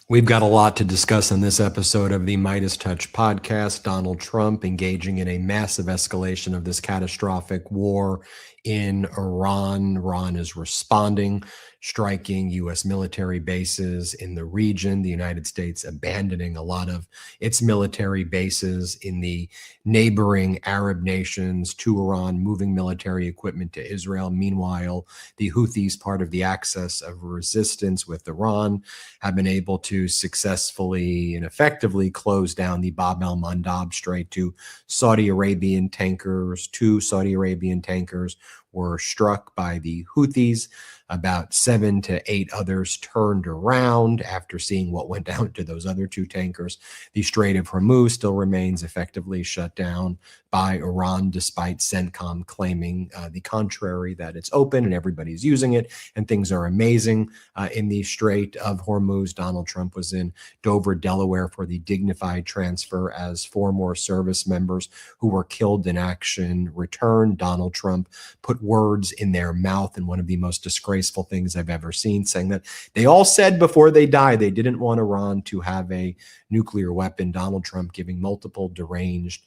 We've got a lot to discuss in this episode of the MeidasTouch podcast. Donald Trump engaging in a massive escalation of this catastrophic war in Iran. Iran is responding, striking U.S. military bases in the region. The United States abandoning a lot of its military bases in the neighboring Arab nations to Iran, moving military equipment to Israel. Meanwhile, the Houthis, part of the axis of resistance with Iran, have been able to successfully and effectively close down the Bab el-Mandab Strait to Saudi Arabian tankers. 2 Saudi Arabian tankers were struck by the Houthis. About 7 to 8 others turned around after seeing what went down to those other 2 tankers. The Strait of Hormuz still remains effectively shut down by Iran, despite CENTCOM claiming the contrary, that it's open and everybody's using it and things are amazing in the Strait of Hormuz. Donald Trump was in Dover, Delaware for the dignified transfer as 4 more service members who were killed in action returned. Donald Trump put words in their mouth, and one of the most disgraceful things I've ever seen, saying that they all said before they died they didn't want Iran to have a nuclear weapon. Donald Trump giving multiple deranged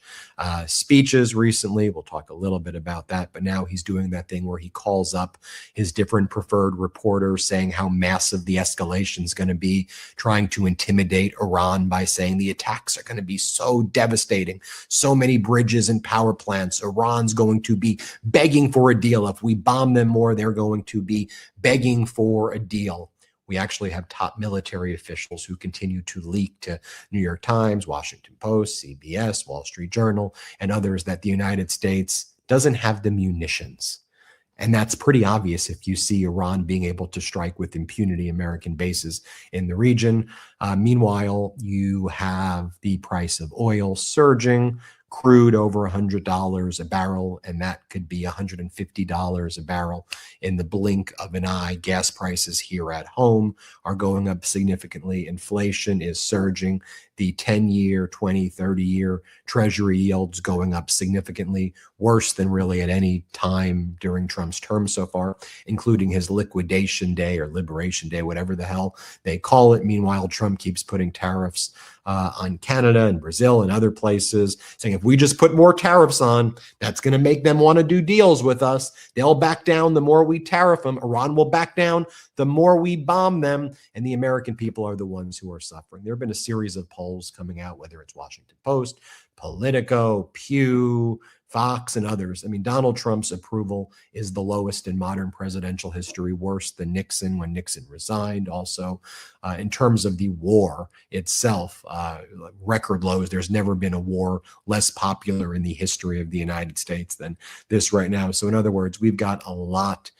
speeches recently. We'll talk a little bit about that, but now he's doing that thing where he calls up his different preferred reporters, saying how massive the escalation is going to be, trying to intimidate Iran by saying the attacks are going to be so devastating, so many bridges and power plants. Iran's going to be begging for a deal. If we bomb them more, they're going to be begging for a deal. We actually have top military officials who continue to leak to New York Times, Washington Post, CBS, Wall Street Journal, and others that the United States doesn't have the munitions. And that's pretty obvious if you see Iran being able to strike with impunity American bases in the region. Meanwhile, you have the price of oil surging, crude over $100 a barrel, and that could be $150 a barrel in the blink of an eye. Gas prices here at home are going up significantly. Inflation is surging. The 10-year, 20, 30-year Treasury yields going up significantly, worse than really at any time during Trump's term so far, including his liquidation day or liberation day, whatever the hell they call it. Meanwhile, Trump keeps putting tariffs on Canada and Brazil and other places, saying if we just put more tariffs on, that's going to make them want to do deals with us. They'll back down the more we tariff them. Iran will back down the more we bomb them. And the American people are the ones who are suffering. There have been a series of polls coming out, whether it's Washington Post, Politico, Pew, Fox, and others. I mean, Donald Trump's approval is the lowest in modern presidential history, worse than Nixon when Nixon resigned. Also, in terms of the war itself, record lows. There's never been a war less popular in the history of the United States than this right now. So in other words, we've got a lot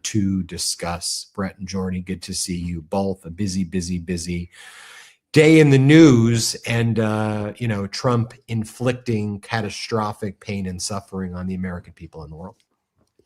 to discuss. Brett and Jordy, good to see you both. A busy day in the news, and Trump inflicting catastrophic pain and suffering on the American people in the world.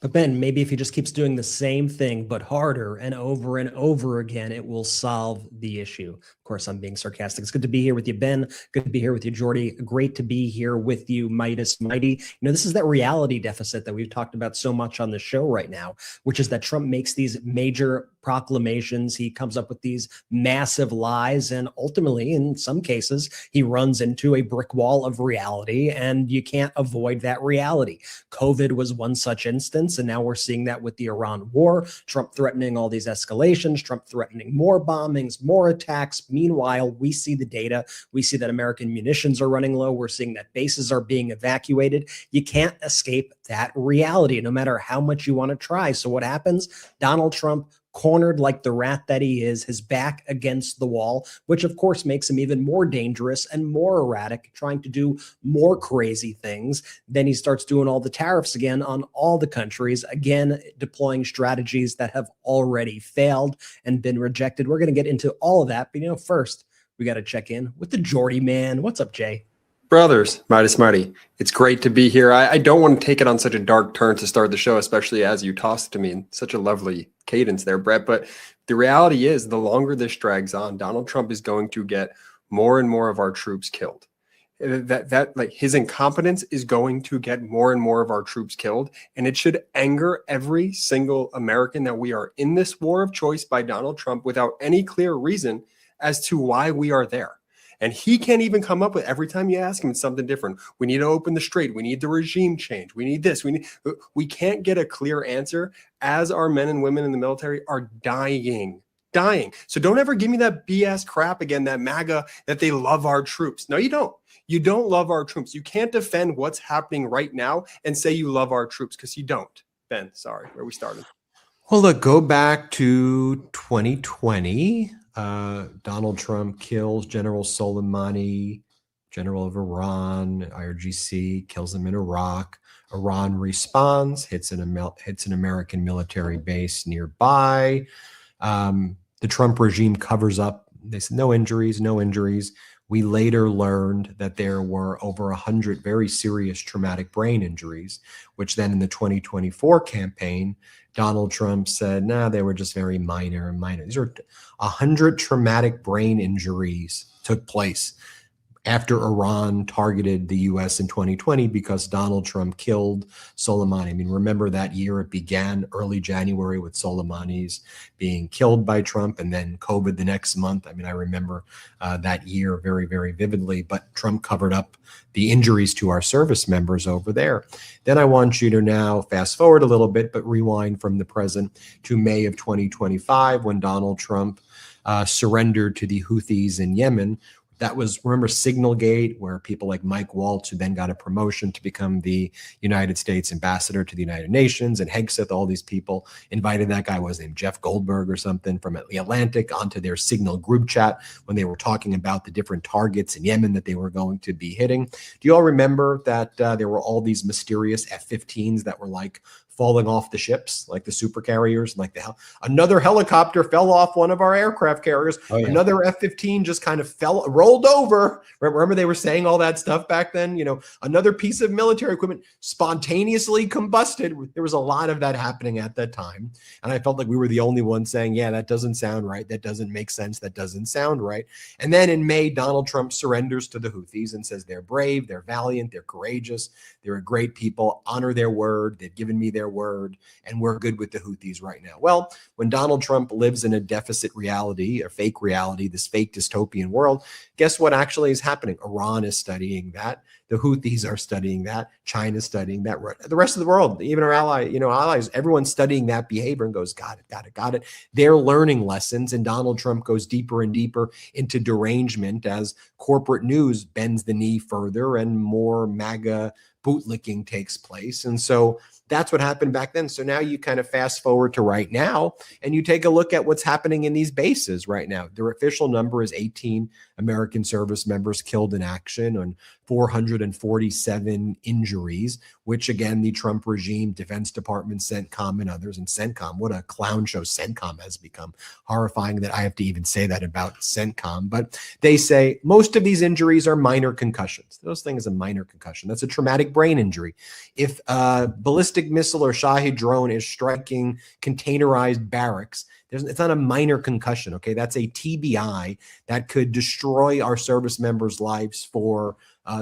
But Ben, maybe if he just keeps doing the same thing, but harder and over again, it will solve the issue. Of course, I'm being sarcastic. It's good to be here with you, Ben. Good to be here with you, Jordy. Great to be here with you, Midas Mighty. This is that reality deficit that we've talked about so much on the show right now, which is that Trump makes these major proclamations. He comes up with these massive lies, and ultimately, in some cases, he runs into a brick wall of reality, and you can't avoid that reality. COVID was one such instance, and now we're seeing that with the Iran war. Trump threatening all these escalations, Trump threatening more bombings, more attacks. Meanwhile, we see the data. We see that American munitions are running low. We're seeing that bases are being evacuated. You can't escape that reality, no matter how much you want to try. So what happens? Donald Trump, cornered like the rat that he is, his back against the wall, which of course makes him even more dangerous and more erratic, trying to do more crazy things. Then he starts doing all the tariffs again on all the countries, again, deploying strategies that have already failed and been rejected. We're going to get into all of that. But, first, we got to check in with the Jordy man. What's up, Jay? Brothers, Midas Mighty, it's great to be here. I don't want to take it on such a dark turn to start the show, especially as you tossed it to me in such a lovely cadence there, Brett. But the reality is, the longer this drags on, Donald Trump is going to get more and more of our troops killed. Like his incompetence is going to get more and more of our troops killed. And it should anger every single American that we are in this war of choice by Donald Trump without any clear reason as to why we are there. And he can't even come up with, every time you ask him, it's something different. We need to open the strait. We need the regime change. We need this. We can't get a clear answer as our men and women in the military are dying. So don't ever give me that BS crap again, that MAGA, that they love our troops. No, you don't. You don't love our troops. You can't defend what's happening right now and say you love our troops, because you don't. Ben, sorry, where we started. Well, look, go back to 2020. Donald Trump kills General Soleimani, general of Iran, IRGC, kills him in Iraq. Iran responds, hits an American military base nearby. The Trump regime covers up. They said no injuries, no injuries. We later learned that there were over 100 very serious traumatic brain injuries, which then in the 2024 campaign, Donald Trump said, nah, they were just very minor. These are 100 traumatic brain injuries took place after Iran targeted the U.S. in 2020 because Donald Trump killed Soleimani. I mean, remember that year, it began early January with Soleimani's being killed by Trump, and then COVID the next month. I mean, I remember that year very, very vividly, but Trump covered up the injuries to our service members over there. Then I want you to now fast forward a little bit, but rewind from the present to May of 2025, when Donald Trump surrendered to the Houthis in Yemen. That was, remember, Signalgate, where people like Mike Waltz, who then got a promotion to become the United States ambassador to the United Nations, and Hegseth, all these people invited that guy, was named Jeff Goldberg or something, from the Atlantic onto their Signal group chat when they were talking about the different targets in Yemen that they were going to be hitting. Do you all remember that there were all these mysterious F-15s that were like falling off the ships, like the super carriers, like another helicopter fell off one of our aircraft carriers. Oh, yeah. Another F-15 just kind of rolled over. Remember they were saying all that stuff back then? You know, another piece of military equipment spontaneously combusted. There was a lot of that happening at that time. And I felt like we were the only ones saying, yeah, that doesn't sound right. That doesn't make sense. That doesn't sound right. And then in May, Donald Trump surrenders to the Houthis and says they're brave, they're valiant, they're courageous, they're a great people, honor their word, they've given me their word, and we're good with the Houthis right now. Well, when Donald Trump lives in a deficit reality, a fake reality, this fake dystopian world, guess what actually is happening? Iran is studying that. The Houthis are studying that. China's studying that. The rest of the world, even our allies, everyone's studying that behavior and goes, got it. They're learning lessons, and Donald Trump goes deeper and deeper into derangement as corporate news bends the knee further and more MAGA bootlicking takes place. And so that's what happened back then. So now you kind of fast forward to right now, and you take a look at what's happening in these bases right now. Their official number is 18 American service members killed in action and 447 injuries, which again, the Trump regime, Defense Department, CENTCOM, and others, and CENTCOM, what a clown show CENTCOM has become. Horrifying that I have to even say that about CENTCOM, but they say most of these injuries are minor concussions. Those things are a minor concussion. That's a traumatic brain injury. If a ballistic missile or Shahed drone is striking containerized barracks, it's not a minor concussion, okay? That's a TBI that could destroy our service members' lives for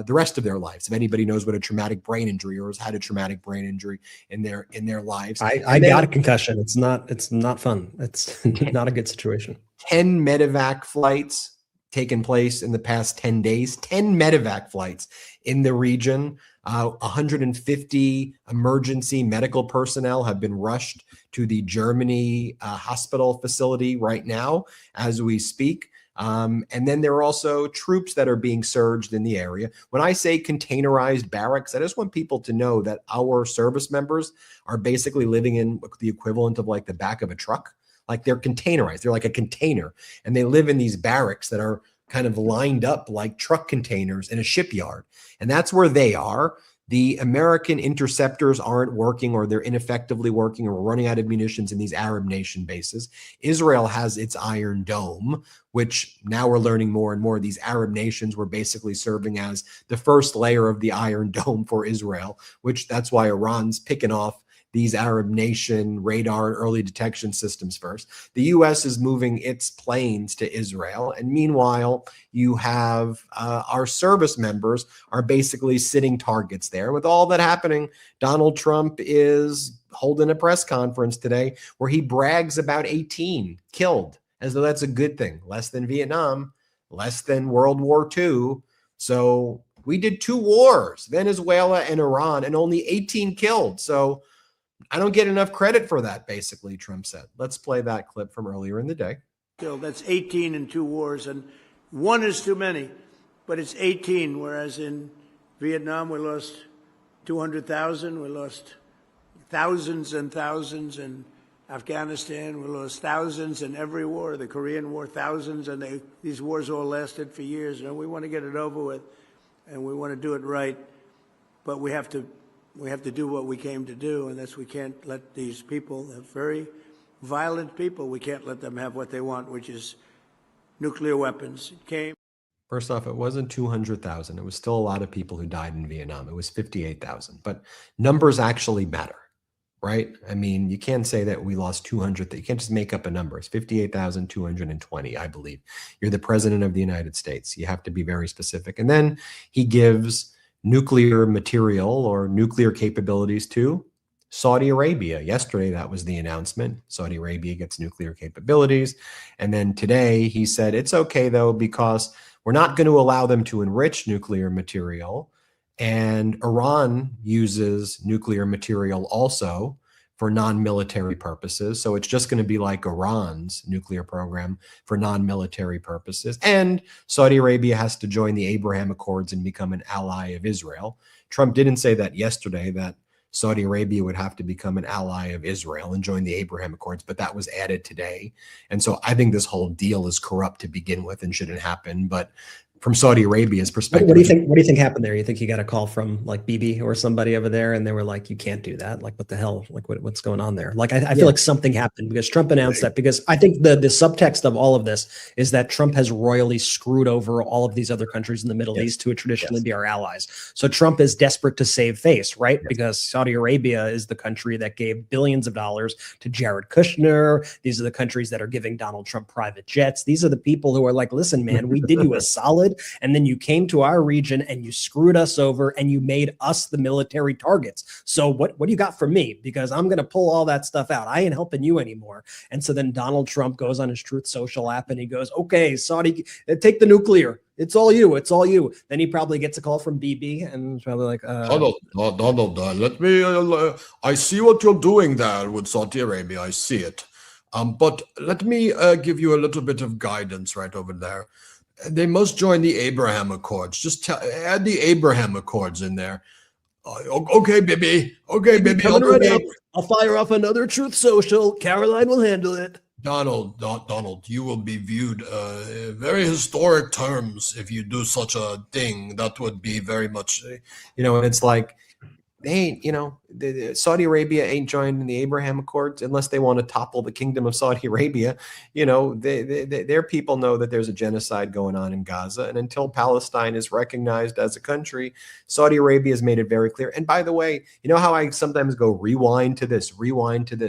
the rest of their lives. If anybody knows what a traumatic brain injury or has had a traumatic brain injury in their lives. I got a concussion. It's not fun. It's not a good situation. 10 medevac flights taken place in the past 10 days, 10 medevac flights in the region. 150 emergency medical personnel have been rushed to the Germany hospital facility right now as we speak. And then there are also troops that are being surged in the area. When I say containerized barracks, I just want people to know that our service members are basically living in the equivalent of like the back of a truck. Like they're containerized. They're like a container, and they live in these barracks that are kind of lined up like truck containers in a shipyard. And that's where they are. The American interceptors aren't working, or they're ineffectively working, or we're running out of munitions in these Arab nation bases. Israel has its Iron Dome, which now we're learning more and more. These Arab nations were basically serving as the first layer of the Iron Dome for Israel, which that's why Iran's picking off these Arab nation radar and early detection systems first. The U.S. is moving its planes to Israel. And meanwhile, you have our service members are basically sitting targets there. With all that happening, Donald Trump is holding a press conference today where he brags about 18 killed as though that's a good thing. Less than Vietnam, less than World War II. So we did 2 wars, Venezuela and Iran, and only 18 killed. So I don't get enough credit for that, basically, Trump said. Let's play that clip from earlier in the day. That's 18 in 2 wars, and 1 is too many, but it's 18, whereas in Vietnam we lost 200,000, we lost thousands and thousands in Afghanistan, we lost thousands in every war, the Korean War, thousands, and these wars all lasted for years. And we want to get it over with, and we want to do it right, but we have to do what we came to do, and that's we can't let these people, very violent people, we can't let them have what they want, which is nuclear weapons. It came. First off, it wasn't 200,000. It was still a lot of people who died in Vietnam. It was 58,000. But numbers actually matter, right? I mean, you can't say that we lost 200. You can't just make up a number. It's 58,220, I believe. You're the president of the United States. You have to be very specific. And then he gives nuclear material or nuclear capabilities to Saudi Arabia. Yesterday, that was the announcement. Saudi Arabia gets nuclear capabilities. And then today, he said, it's okay, though, because we're not going to allow them to enrich nuclear material. And Iran uses nuclear material also for non-military purposes. So it's just going to be like Iran's nuclear program for non-military purposes. And Saudi Arabia has to join the Abraham Accords and become an ally of Israel. Trump didn't say that yesterday, that Saudi Arabia would have to become an ally of Israel and join the Abraham Accords, but that was added today. And so I think this whole deal is corrupt to begin with and shouldn't happen. But from Saudi Arabia's perspective, what do you think? What do you think happened there? You think he got a call from like Bibi or somebody over there, and they were like, "You can't do that." Like, what the hell? Like, what's going on there? Like, I feel like something happened because Trump announced that. Because I think the subtext of all of this is that Trump has royally screwed over all of these other countries in the Middle East who would traditionally be our allies. So Trump is desperate to save face, right? Because Saudi Arabia is the country that gave billions of dollars to Jared Kushner. These are the countries that are giving Donald Trump private jets. These are the people who are like, "Listen, man, we did you a solid. And then you came to our region and you screwed us over and you made us the military targets. So what do you got for me? Because I'm going to pull all that stuff out. I ain't helping you anymore." And so then Donald Trump goes on his Truth Social app and he goes, "Okay, Saudi, take the nuclear. It's all you. It's all you." Then he probably gets a call from BB and probably like, Donald, let me, I see what you're doing there with Saudi Arabia. I see it. But let me give you a little bit of guidance right over there. They must join the Abraham Accords. Just add the Abraham Accords in there. Okay, baby. Okay, baby. Coming right up. I'll fire off another Truth Social. Caroline will handle it. Donald, you will be viewed very historic terms if you do such a thing. That would be very much, and it's like, they ain't, Saudi Arabia ain't joining the Abraham Accords unless they want to topple the kingdom of Saudi Arabia. Their people know that there's a genocide going on in Gaza. And until Palestine is recognized as a country, Saudi Arabia has made it very clear. And by the way, you know how I sometimes go rewind to this?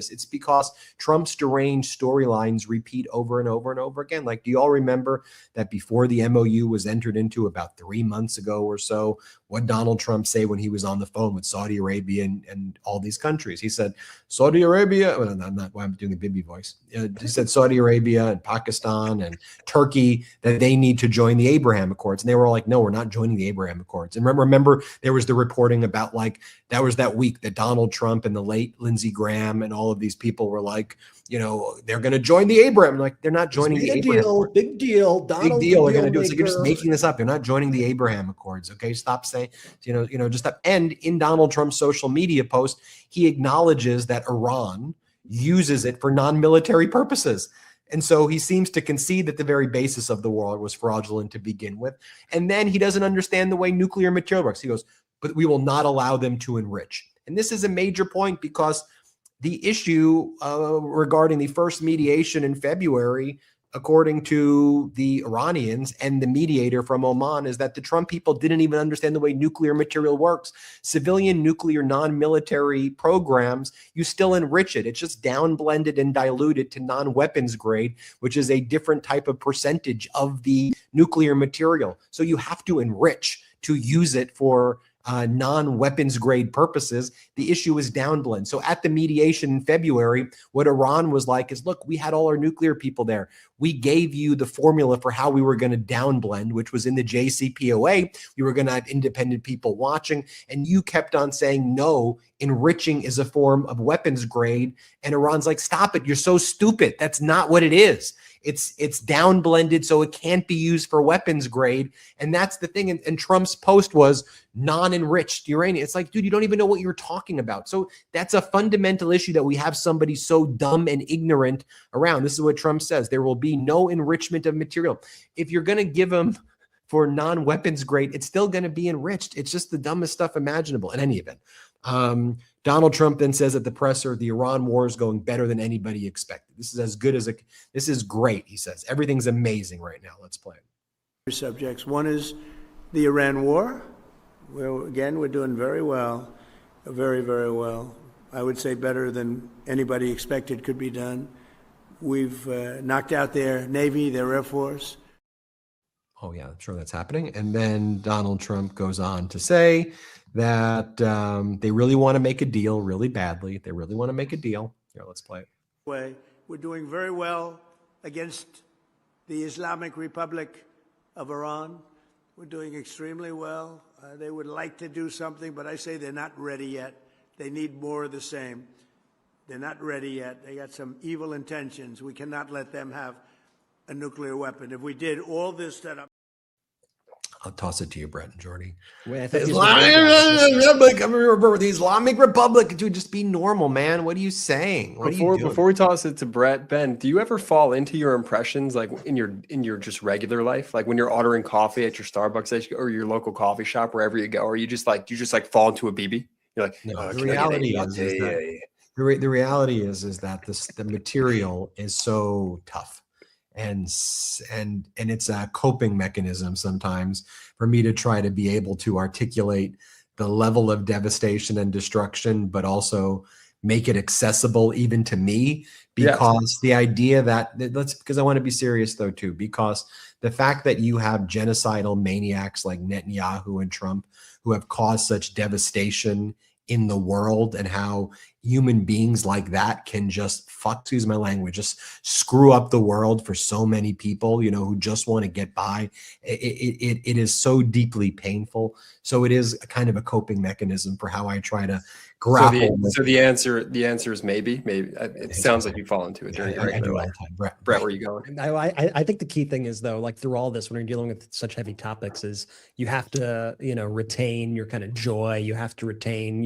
It's because Trump's deranged storylines repeat over and over and over again. Like, do you all remember that before the MOU was entered into about 3 months ago or so, what Donald Trump say when he was on the phone with Saudi Arabia and all these countries? He said, Saudi Arabia, well, I'm not why I'm doing the Bibi voice. He said Saudi Arabia and Pakistan and Turkey, that they need to join the Abraham Accords. And they were all like, no, we're not joining the Abraham Accords. And remember there was the reporting about like, that was that week that Donald Trump and the late Lindsey Graham and all of these people were like, they're going to join the Abraham. Like, they're not joining the Abraham Accords. Big deal. Big deal. They're going to do it. It's like, you're just making this up. They're not joining the Abraham Accords. Okay, stop saying, just stop. And in Donald Trump's social media post, he acknowledges that Iran uses it for non-military purposes. And so he seems to concede that the very basis of the war was fraudulent to begin with. And then he doesn't understand the way nuclear material works. He goes, but we will not allow them to enrich. And this is a major point because the issue regarding the first mediation in February, according to the Iranians and the mediator from Oman, is that the Trump people didn't even understand the way nuclear material works. Civilian nuclear non-military programs, you still enrich it. It's just down blended and diluted to non-weapons grade, which is a different type of percentage of the nuclear material. So you have to enrich to use it for non-weapons grade purposes. The issue is downblend. So at the mediation in February, what Iran was like is, look, we had all our nuclear people there. We gave you the formula for how we were going to downblend, which was in the JCPOA. We were going to have independent people watching, and you kept on saying, no, enriching is a form of weapons grade. And Iran's like, stop it. You're so stupid. That's not what it is. It's downblended, so it can't be used for weapons grade. And that's the thing. And Trump's post was non-enriched uranium. It's like, dude, you don't even know what you're talking about. So that's a fundamental issue, that we have somebody so dumb and ignorant around. This is what Trump says. There will be no enrichment of material. If you're going to give them for non-weapons grade, it's still going to be enriched. It's just the dumbest stuff imaginable in any event. Donald Trump then says at the presser, the Iran war is going better than anybody expected. This is as good as this is great, he says. Everything's amazing right now. Let's play it. Subjects. One is the Iran war. Well, again, we're doing very well, very, very well. I would say better than anybody expected could be done. We've knocked out their Navy, their Air Force. Oh, yeah, I'm sure that's happening. And then Donald Trump goes on to say that they really want to make a deal really badly. They really want to make a deal. Here, let's play it. We're doing very well against the Islamic Republic of Iran. We're doing extremely well. They would like to do something, but I say they're not ready yet. They need more of the same. They're not ready yet. They got some evil intentions. We cannot let them have a nuclear weapon. If we did all this setup. I'll toss it to you, Brett and Jordy. Wait, The Islamic Republic, dude, just be normal, man. What are you saying? Before we toss it to Brett, Ben, do you ever fall into your impressions like in your just regular life, like when you're ordering coffee at your Starbucks or your local coffee shop, wherever you go, or you just like fall into a BB? You're like, no. The reality is that the reality is that the material is so tough. And it's a coping mechanism sometimes for me to try to be able to articulate the level of devastation and destruction, but also make it accessible even to me, because the idea because I want to be serious though too, because the fact that you have genocidal maniacs like Netanyahu and Trump who have caused such devastation in the world, and how human beings like that can just excuse my language, just screw up the world for so many people, who just want to get by. It is so deeply painful. So it is a kind of a coping mechanism for how I try to grapple. So the answer is maybe. It sounds like you fall into it during your regular life. Brett, where are you going? I think the key thing is, though, like through all this, when you're dealing with such heavy topics, is you have to, retain your kind of joy. You have to retain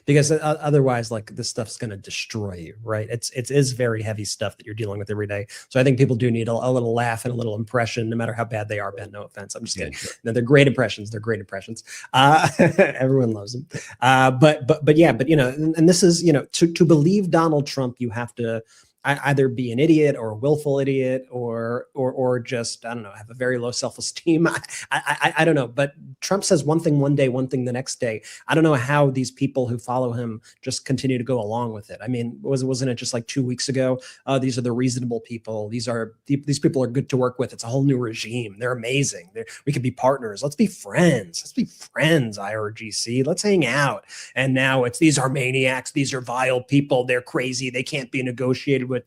because otherwise, like, this stuff's going to destroy you, right? It is very heavy stuff that you're dealing with every day. So I think people do need a little laugh and a little impression, no matter how bad they are, Ben. No offense. I'm just kidding. No, they're great impressions. They're great impressions. Everyone loves them. But yeah, and this is, to believe Donald Trump, you have to either be an idiot or a willful idiot or just, I don't know, have a very low self-esteem. I don't know. But Trump says one thing one day, one thing the next day. I don't know how these people who follow him just continue to go along with it. I mean, wasn't it just like 2 weeks ago? These are the reasonable people. These people are good to work with. It's a whole new regime. They're amazing. We could be partners. Let's be friends. Let's be friends, IRGC. Let's hang out. And now these are maniacs. These are vile people. They're crazy. They can't be negotiated with.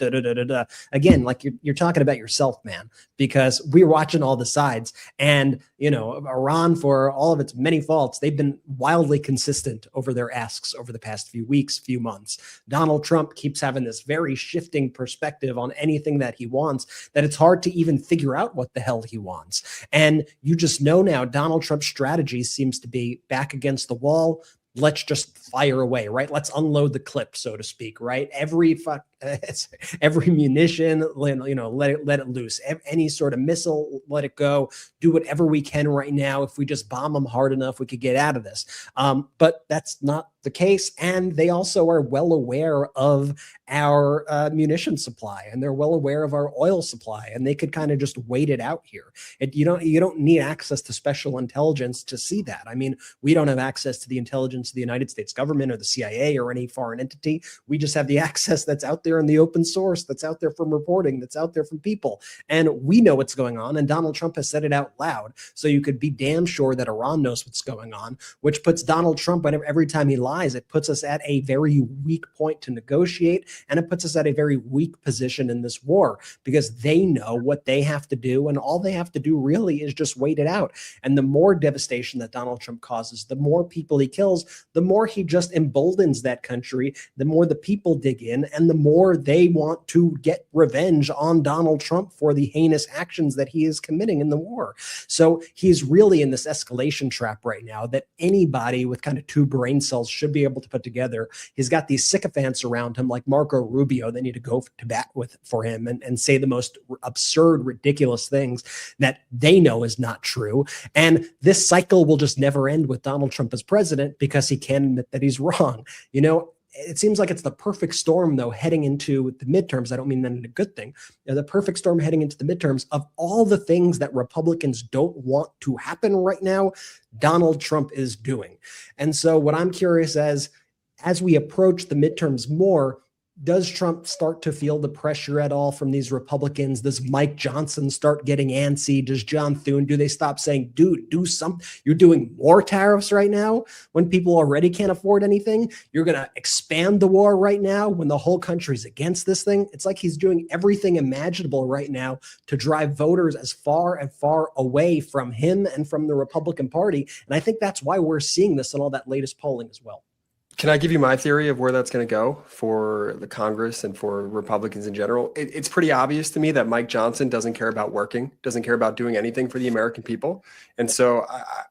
Again, like you're talking about yourself, man, because we're watching all the sides, and Iran, for all of its many faults, they've been wildly consistent over their asks over the past few weeks, few months. Donald Trump keeps having this very shifting perspective on anything that he wants, that it's hard to even figure out what the hell he wants. And you just know now Donald Trump's strategy seems to be back against the wall. Let's just fire away, right? Let's unload the clip, so to speak, right? Every munition, let it loose. Any sort of missile, let it go. Do whatever we can right now. If we just bomb them hard enough, we could get out of this. But that's not the case. And they also are well aware of our munition supply, and they're well aware of our oil supply, and they could kind of just wait it out here. You don't need access to special intelligence to see that. I mean, we don't have access to the intelligence of the United States government or the CIA or any foreign entity. We just have the access that's out there in the open source, that's out there from reporting, that's out there from people. And we know what's going on, and Donald Trump has said it out loud. So you could be damn sure that Iran knows what's going on, which puts Donald Trump, every time he lies, it puts us at a very weak point to negotiate, and it puts us at a very weak position in this war, because they know what they have to do, and all they have to do really is just wait it out. And the more devastation that Donald Trump causes, the more people he kills, the more he just emboldens that country, the more the people dig in, and the more they want to get revenge on Donald Trump for the heinous actions that he is committing in the war. So he's really in this escalation trap right now that anybody with kind of two brain cells should be able to put together. He's got these sycophants around him like Marco Rubio. They need to go to bat for him and say the most absurd, ridiculous things that they know is not true. And this cycle will just never end with Donald Trump as president, because he can't admit that he's wrong. It seems like it's the perfect storm, though, heading into the midterms. I don't mean that in a good thing. The perfect storm heading into the midterms of all the things that Republicans don't want to happen right now, Donald Trump is doing. And so what I'm curious as we approach the midterms more, does Trump start to feel the pressure at all from these Republicans? Does Mike Johnson start getting antsy? Does John Thune, do they stop saying, dude, do something? You're doing more tariffs right now when people already can't afford anything. You're going to expand the war right now when the whole country's against this thing. It's like he's doing everything imaginable right now to drive voters as far and far away from him and from the Republican Party. And I think that's why we're seeing this in all that latest polling as well. Can I give you my theory of where that's going to go for the Congress and for Republicans in general? It's pretty obvious to me that Mike Johnson doesn't care about working, doesn't care about doing anything for the American people. And so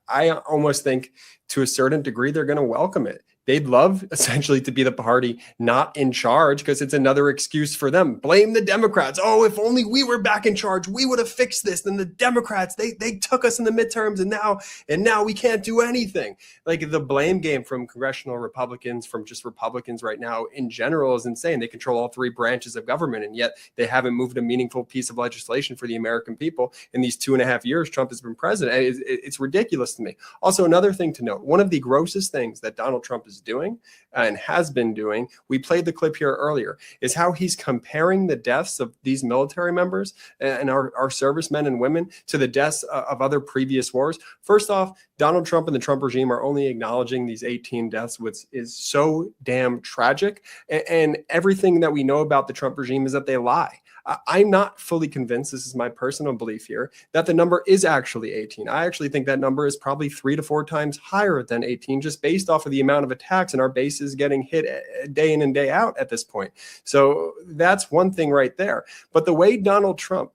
I almost think to a certain degree, they're going to welcome it. They'd love essentially to be the party not in charge, because it's another excuse for them. Blame the Democrats. Oh, if only we were back in charge, we would have fixed this. Then the Democrats, they took us in the midterms, and now we can't do anything. Like, the blame game from congressional Republicans, from just Republicans right now in general, is insane. They control all three branches of government, and yet they haven't moved a meaningful piece of legislation for the American people in these 2.5 years Trump has been president. It's ridiculous to me. Also, another thing to note, one of the grossest things that Donald Trump is doing and has been doing, we played the clip here earlier, is how he's comparing the deaths of these military members and our servicemen and women to the deaths of other previous wars. First off, Donald Trump and the Trump regime are only acknowledging these 18 deaths, which is so damn tragic. And everything that we know about the Trump regime is that they lie. I'm not fully convinced, this is my personal belief here, that the number is actually 18. I actually think that number is probably 3 to 4 times higher than 18, just based off of the amount of attacks and our bases getting hit day in and day out at this point. So that's one thing right there. But the way Donald Trump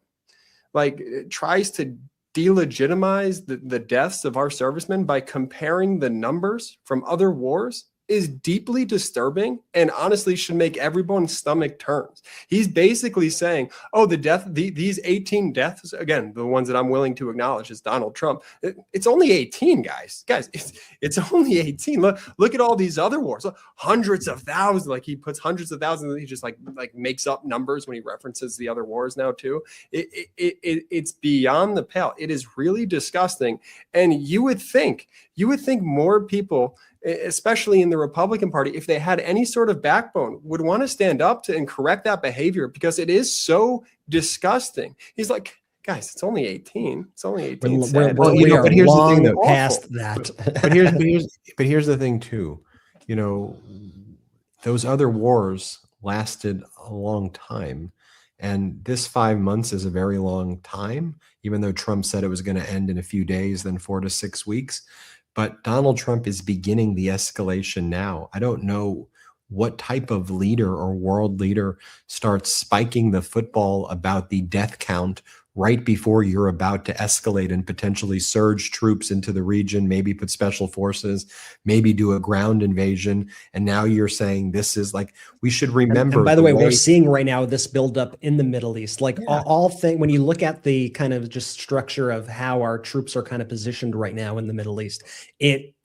tries to delegitimize the deaths of our servicemen by comparing the numbers from other wars is deeply disturbing, and honestly should make everyone's stomach turns. He's basically saying, oh, these 18 deaths, again, the ones that I'm willing to acknowledge is Donald Trump. It's only 18, guys. It's only 18. Look at all these other wars, hundreds of thousands. Like, he puts hundreds of thousands. He just like makes up numbers when he references the other wars now too. It's beyond the pale. It is really disgusting. And you would think more people, especially in the Republican Party, if they had any sort of backbone, would want to stand up to and correct that behavior, because it is so disgusting. He's like, guys, it's only 18. It's only 18. But here's the thing, though, past that. But here's the thing too. Those other wars lasted a long time, and this 5 months is a very long time. Even though Trump said it was going to end in a few days, then 4 to 6 weeks. But Donald Trump is beginning the escalation now. I don't know what type of leader or world leader starts spiking the football about the death count right before you're about to escalate and potentially surge troops into the region, maybe put special forces, maybe do a ground invasion. And now you're saying this is like, we should remember. And by the way, we're seeing right now this buildup in the Middle East. Like all thing, when you look at the kind of just structure of how our troops are kind of positioned right now in the Middle East,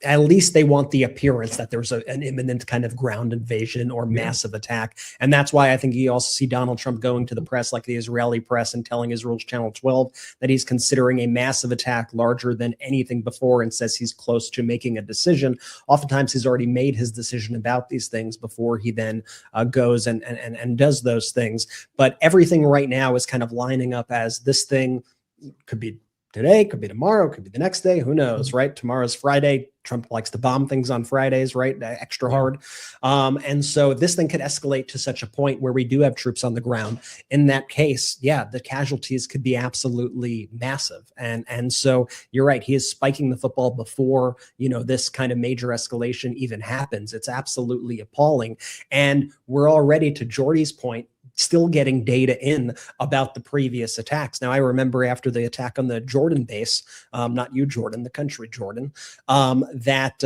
at least they want the appearance that there's an imminent kind of ground invasion or massive attack. And that's why I think you also see Donald Trump going to the press, like the Israeli press, and telling Israel's Channel 12 that he's considering a massive attack larger than anything before, and says he's close to making a decision. Oftentimes he's already made his decision about these things before he then goes and does those things. But everything right now is kind of lining up as this thing could be today, could be tomorrow, could be the next day, who knows, right? Tomorrow's Friday. Trump likes to bomb things on Fridays, right? Extra hard. And so this thing could escalate to such a point where we do have troops on the ground. In that case, yeah, the casualties could be absolutely massive. And so you're right. He is spiking the football before, this kind of major escalation even happens. It's absolutely appalling. And we're already, to Jordy's point, still getting data in about the previous attacks. Now, I remember after the attack on the Jordan base, not you, Jordan, the country, Jordan, that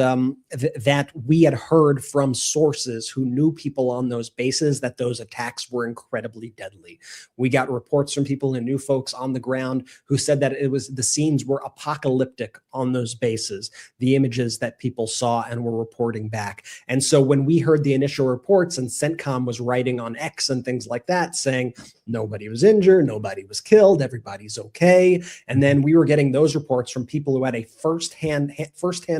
we had heard from sources who knew people on those bases that those attacks were incredibly deadly. We got reports from people who knew folks on the ground who said that the scenes were apocalyptic on those bases, the images that people saw and were reporting back. And so when we heard the initial reports, and CENTCOM was writing on X and things like that, saying nobody was injured, nobody was killed, everybody's okay. And then we were getting those reports from people who had a firsthand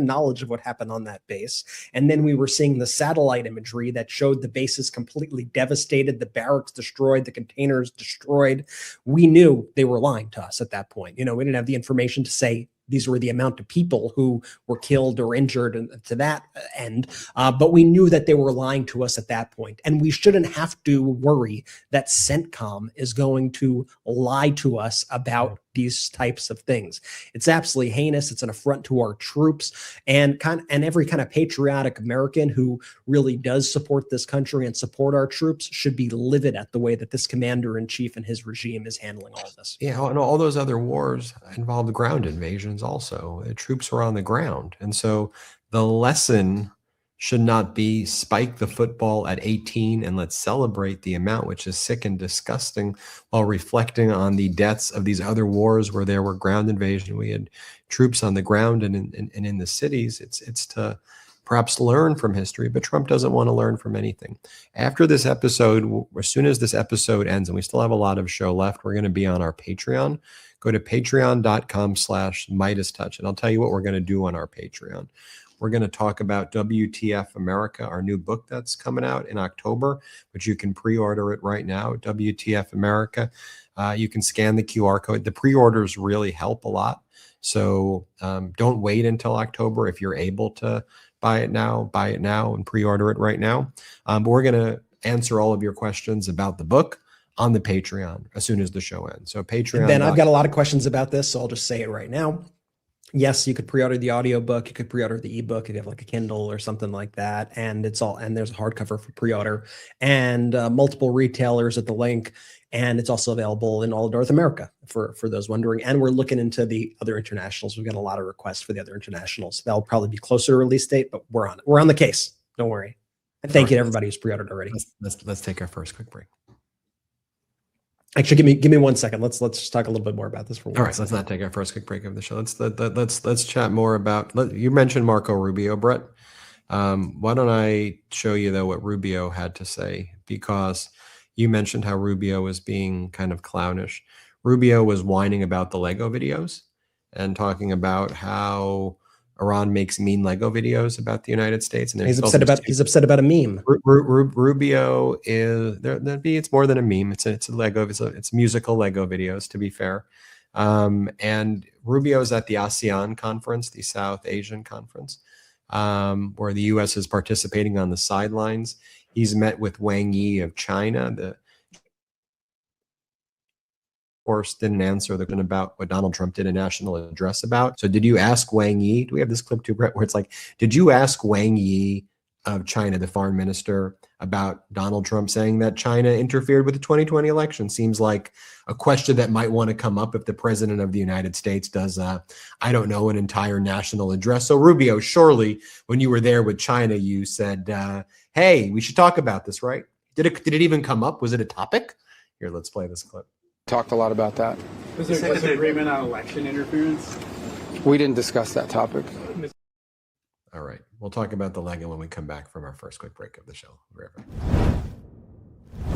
knowledge of what happened on that base. And then we were seeing the satellite imagery that showed the bases completely devastated, the barracks destroyed, the containers destroyed. We knew they were lying to us at that point. We didn't have the information to say these were the amount of people who were killed or injured to that end. But we knew that they were lying to us at that point. And we shouldn't have to worry that CENTCOM is going to lie to us about these types of things. It's absolutely heinous. It's an affront to our troops, and every kind of patriotic American who really does support this country and support our troops should be livid at the way that this commander-in-chief and his regime is handling all this. Yeah, and all those other wars involved ground invasions also. The troops were on the ground. And so the lesson should not be spike the football at 18 and let's celebrate the amount, which is sick and disgusting, while reflecting on the deaths of these other wars where there were ground invasion. We had troops on the ground and in the cities. It's to perhaps learn from history, but Trump doesn't want to learn from anything. After this episode, as soon as this episode ends, and we still have a lot of show left, we're going to be on our Patreon. Go to patreon.com/MeidasTouch, and I'll tell you what we're going to do on our Patreon. We're going to talk about WTF America, our new book that's coming out in October, which you can pre-order it right now, WTF America. You can scan the QR code. The pre-orders really help a lot. So don't wait until October. If you're able to buy it now and pre-order it right now. But we're going to answer all of your questions about the book on the Patreon as soon as the show ends. So Patreon. Ben, I've got a lot of questions about this, so I'll just say it right now. Yes, you could pre-order the audiobook. You could pre-order the ebook if you have like a Kindle or something like that. And there's a hardcover for pre-order, and multiple retailers at the link. And it's also available in all of North America for those wondering. And we're looking into the other internationals. We've got a lot of requests for the other internationals. That'll probably be closer to release date, but we're on it. We're on the case. Don't worry. And thank you to everybody who's pre-ordered already. Let's take our first quick break. Actually, give me 1 second. Let's just talk a little bit more about this for 1 All right, second. let's not take our first quick break of the show. Let's chat more about. You mentioned Marco Rubio, Brett. Why don't I show you though what Rubio had to say, because you mentioned how Rubio was being kind of clownish. Rubio was whining about the Lego videos and talking about how Iran makes mean Lego videos about the United States, and he's upset about a meme. Rubio is it's more than a meme. It's a Lego. It's musical Lego videos, to be fair. And Rubio's at the ASEAN conference, the South Asian conference, where the U.S. is participating on the sidelines. He's met with Wang Yi of China. Course, didn't answer the question about what Donald Trump did a national address about. So did you ask Wang Yi? Do we have this clip too, Brett, where it's like, did you ask Wang Yi of China, the foreign minister, about Donald Trump saying that China interfered with the 2020 election. Seems like a question that might want to come up if the president of the United States does, I don't know, an entire national address. So Rubio, surely when you were there with China, you said, hey, we should talk about this, right? Did it even come up? Was it a topic? Here, let's play this clip. Talked a lot about that. Was there disagreement on election interference? We didn't discuss that topic. All right. We'll talk about the leg when we come back from our first quick break of the show.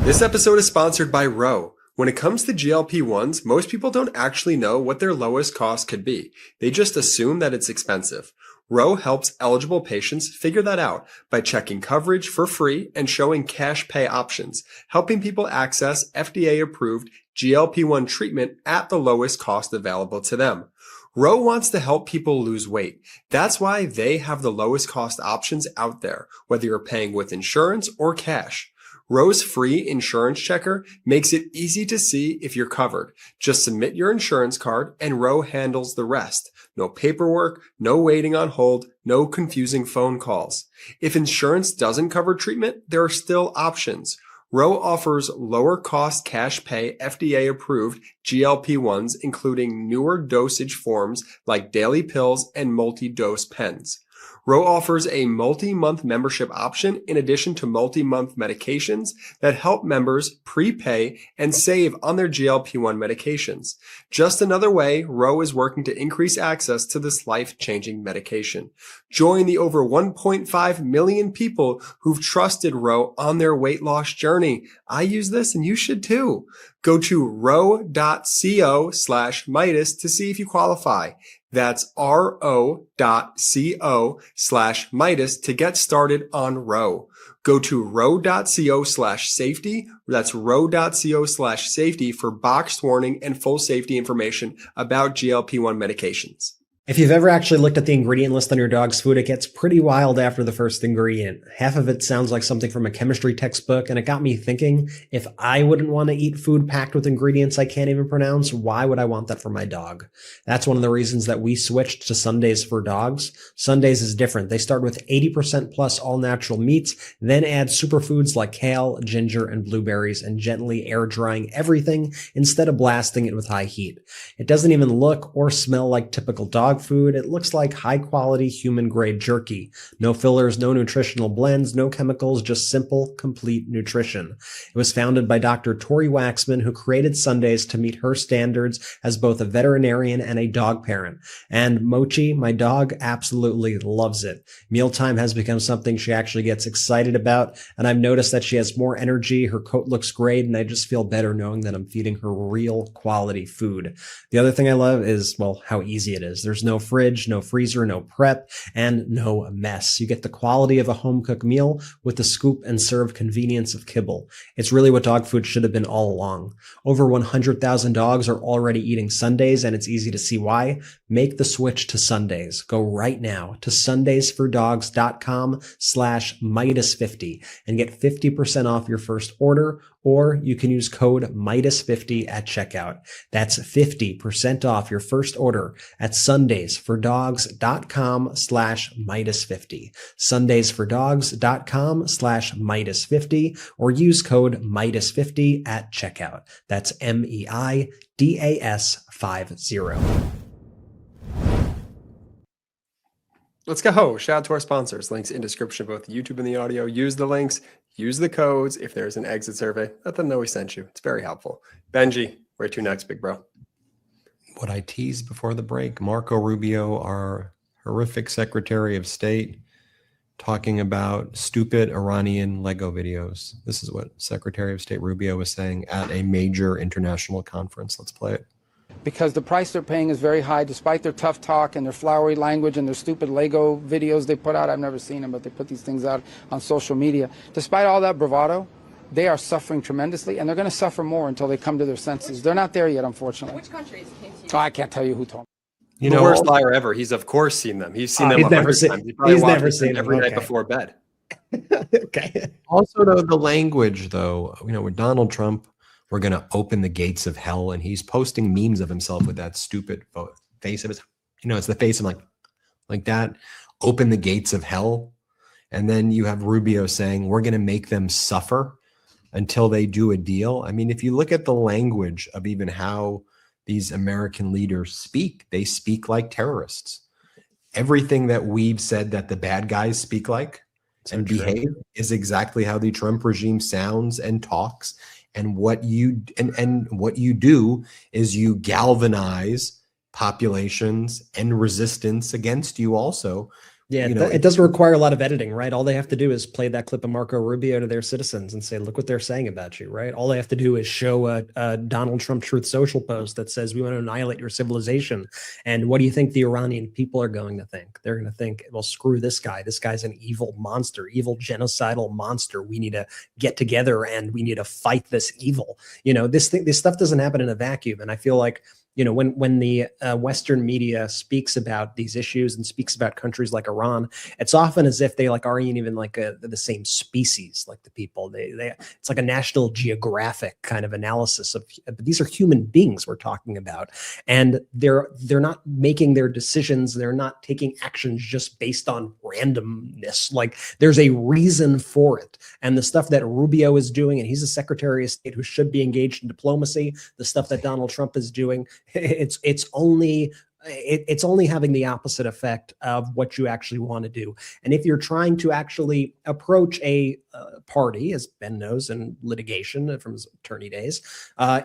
This episode is sponsored by Roe. When it comes to GLP-1s, most people don't actually know what their lowest cost could be. They just assume that it's expensive. Roe helps eligible patients figure that out by checking coverage for free and showing cash pay options, helping people access FDA-approved GLP-1 treatment at the lowest cost available to them. Roe wants to help people lose weight. That's why they have the lowest cost options out there, whether you're paying with insurance or cash. Roe's free insurance checker makes it easy to see if you're covered. Just submit your insurance card and Roe handles the rest. No paperwork, no waiting on hold, no confusing phone calls. If insurance doesn't cover treatment, there are still options. Roe offers lower cost cash pay FDA approved GLP-1s, including newer dosage forms like daily pills and multi-dose pens. Roe offers a multi-month membership option in addition to multi-month medications that help members prepay and save on their GLP-1 medications. Just another way Roe is working to increase access to this life-changing medication. Join the over 1.5 million people who've trusted Roe on their weight loss journey. I use this and you should too. Go to roe.co/Meidas to see if you qualify. That's ro.co/Meidas to get started on Roe. Go to roe.co/safety. That's roe.co/safety for boxed warning and full safety information about GLP-1 medications. If you've ever actually looked at the ingredient list on your dog's food, it gets pretty wild after the first ingredient. Half of it sounds like something from a chemistry textbook, and it got me thinking, if I wouldn't want to eat food packed with ingredients I can't even pronounce, why would I want that for my dog? That's one of the reasons that we switched to Sundays for dogs. Sundays is different. They start with 80% plus all natural meats, then add superfoods like kale, ginger, and blueberries, and gently air drying everything instead of blasting it with high heat. It doesn't even look or smell like typical dog food. It looks like high quality human grade jerky. No fillers, no nutritional blends, no chemicals, just simple, complete nutrition. It was founded by Dr. Tori Waxman, who created Sundays to meet her standards as both a veterinarian and a dog parent. And Mochi, my dog, absolutely loves it. Mealtime has become something she actually gets excited about, and I've noticed that she has more energy, her coat looks great, and I just feel better knowing that I'm feeding her real quality food. The other thing I love is, well, how easy it is. There's no fridge, no freezer, no prep, and no mess. You get the quality of a home-cooked meal with the scoop and serve convenience of kibble. It's really what dog food should have been all along. Over 100,000 dogs are already eating Sundays, and it's easy to see why. Make the switch to Sundays. Go right now to sundaysfordogs.com/Meidas50 and get 50% off your first order, or you can use code Meidas50 at checkout. That's 50% off your first order at sundaysfordogs.com/Meidas50. sundaysfordogs.com/Meidas50, or use code Meidas50 at checkout. That's MEIDAS50. Let's go. Shout out to our sponsors. Links in description, both YouTube and the audio. Use the links, use the codes. If there's an exit survey, let them know we sent you. It's very helpful. Benji, where to next, big bro? What I teased before the break, Marco Rubio, our horrific Secretary of State, talking about stupid Iranian Lego videos. This is what Secretary of State Rubio was saying at a major international conference. Let's play it. Because the price they're paying is very high, despite their tough talk and their flowery language and their stupid Lego videos they put out. I've never seen them, but they put these things out on social media. Despite all that bravado, they are suffering tremendously, and they're going to suffer more until they come to their senses. They're not there yet, unfortunately. Which countries came to you? Oh, I can't tell you who told me. You know, the worst liar ever. He's of course seen them. He's seen them. He's never 100 seen. times. He probably He's watches never them seen every them. night Okay. before bed. Okay. Also, though, the language, though, you know, with Donald Trump, we're going to open the gates of hell, and he's posting memes of himself with that stupid face of his, you know, it's the face of like that, open the gates of hell. And then you have Rubio saying, we're going to make them suffer until they do a deal. I mean, if you look at the language of even how these American leaders speak, they speak like terrorists. Everything that we've said that the bad guys speak like and behave is exactly how the Trump regime sounds and talks. And what you what you do is you galvanize populations and resistance against you also. Yeah, it doesn't require a lot of editing, right? All they have to do is play that clip of Marco Rubio to their citizens and say, look what they're saying about you, right? All they have to do is show a Donald Trump Truth Social post that says, we want to annihilate your civilization. And what do you think the Iranian people are going to think? They're going to think, well, screw this guy. This guy's an evil monster, evil genocidal monster. We need to get together and we need to fight this evil. This stuff doesn't happen in a vacuum. And I feel like, when the Western media speaks about these issues and speaks about countries like Iran, it's often as if they aren't even the same species like the people. It's like a National Geographic kind of analysis of, but these are human beings we're talking about, and they're not making their decisions. They're not taking actions just based on randomness. Like there's a reason for it, and the stuff that Rubio is doing, and he's a Secretary of State who should be engaged in diplomacy. The stuff that Donald Trump is doing. It's only having the opposite effect of what you actually want to do. And if you're trying to actually approach a party, as Ben knows in litigation from his attorney days,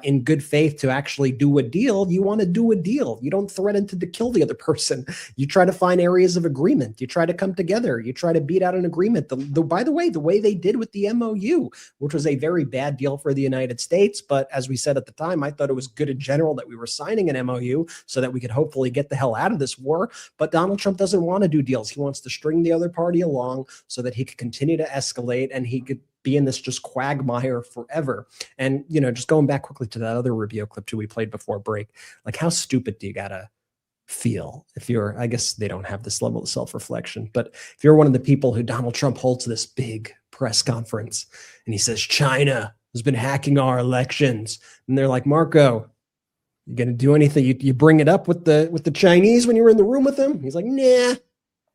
in good faith to actually do a deal, you want to do a deal. You don't threaten to kill the other person. You try to find areas of agreement. You try to come together. You try to beat out an agreement. By the way they did with the MOU, which was a very bad deal for the United States. But as we said at the time, I thought it was good in general that we were signing an MOU so that we could hopefully get the hell out of this war. But Donald Trump doesn't want to do deals. He wants to string the other party along so that he could continue to escalate and he could be in this just quagmire forever. And, just going back quickly to that other Rubio clip too we played before break, how stupid do you gotta feel if you're, I guess they don't have this level of self-reflection, but if you're one of the people who Donald Trump holds this big press conference and he says, China has been hacking our elections. And they're like, Marco, you gonna do anything? You bring it up with the Chinese when you were in the room with them? He's like, nah.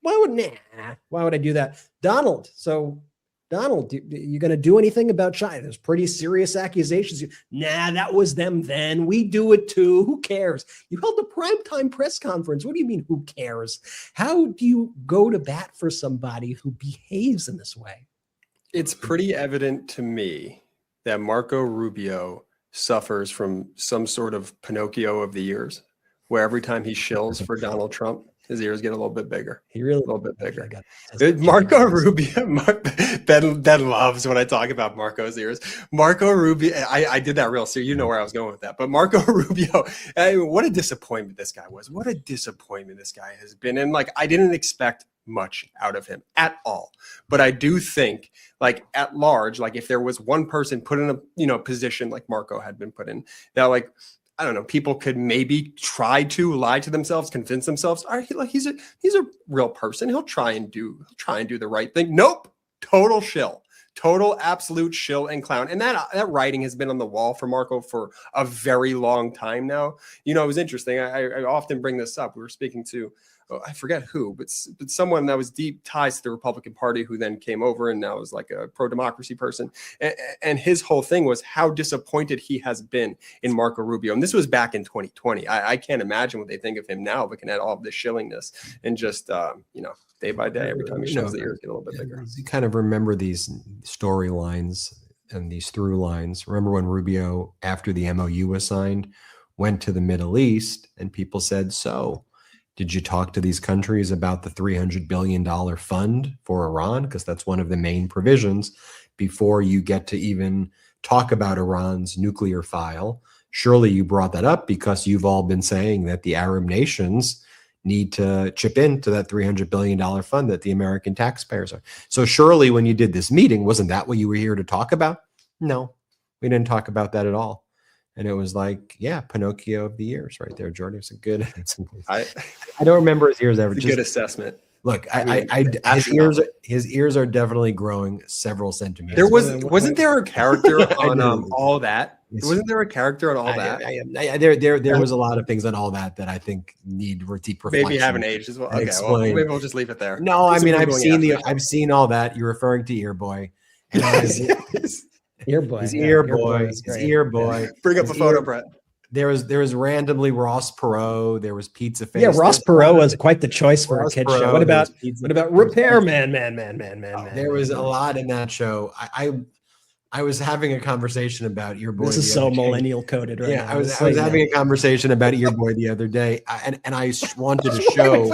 Why would I do that? Donald, you gonna do anything about China? There's pretty serious accusations. Nah, that was them then. We do it too. Who cares? You held a primetime press conference. What do you mean, who cares? How do you go to bat for somebody who behaves in this way? It's pretty evident to me that Marco Rubio suffers from some sort of Pinocchio of the ears, where every time he shills for Donald Trump, his ears get a little bit bigger. He really a little bit bigger. Marco Rubio, Ben loves when I talk about Marco's ears. Marco Rubio, I did that real serious. You know where I was going with that. But Marco Rubio, what a disappointment this guy was. What a disappointment this guy has been. And I didn't expect much out of him at all. But I do think at large, if there was one person put in a position like Marco had been put in, that I don't know, people could maybe try to lie to themselves, convince themselves, all right, he's a real person. He'll try and do the right thing. Nope. Total shill. Total absolute shill and clown. And that writing has been on the wall for Marco for a very long time now. It was interesting. I often bring this up. We were speaking to I forget who, but someone that was deep ties to the Republican Party who then came over and now is a pro-democracy person. And his whole thing was how disappointed he has been in Marco Rubio. And this was back in 2020. I can't imagine what they think of him now, looking at all of this shillingness and just, day by day, every time he shows, the ears get a little bit bigger. You kind of remember these storylines and these through lines. Remember when Rubio, after the MOU was signed, went to the Middle East and people said, so did you talk to these countries about the $300 billion fund for Iran? Because that's one of the main provisions before you get to even talk about Iran's nuclear file. Surely you brought that up because you've all been saying that the Arab nations need to chip into that $300 billion fund that the American taxpayers are. So surely when you did this meeting, wasn't that what you were here to talk about? No, we didn't talk about that at all. And it was Pinocchio of the ears right there, Jordy. It's a good. I don't remember his ears ever. It's a good assessment. Look, his ears are definitely growing several centimeters. Wasn't there a character on All That Wasn't there a character on all that? There was a lot of things on all that I think need deep reflection. Maybe you haven't aged as well. and Okay, well, explain. maybe we'll just leave it there. No, I mean, I've seen all that. You're referring to Earboy. And Earboy. his yeah, Earboy. is His great. Earboy. Bring up His a photo, ear- Brett. There was randomly Ross Perot. There was Pizza Face. Yeah, Ross There's a lot Perot of- was quite the choice for Ross a kid Perot, show. What there was about Pizza- what about there was Repairman? There was a lot in that show. I was having a conversation about Earboy. This is the so other day. millennial coded right Yeah, now. I was having a conversation about Earboy the other day, and I wanted to show.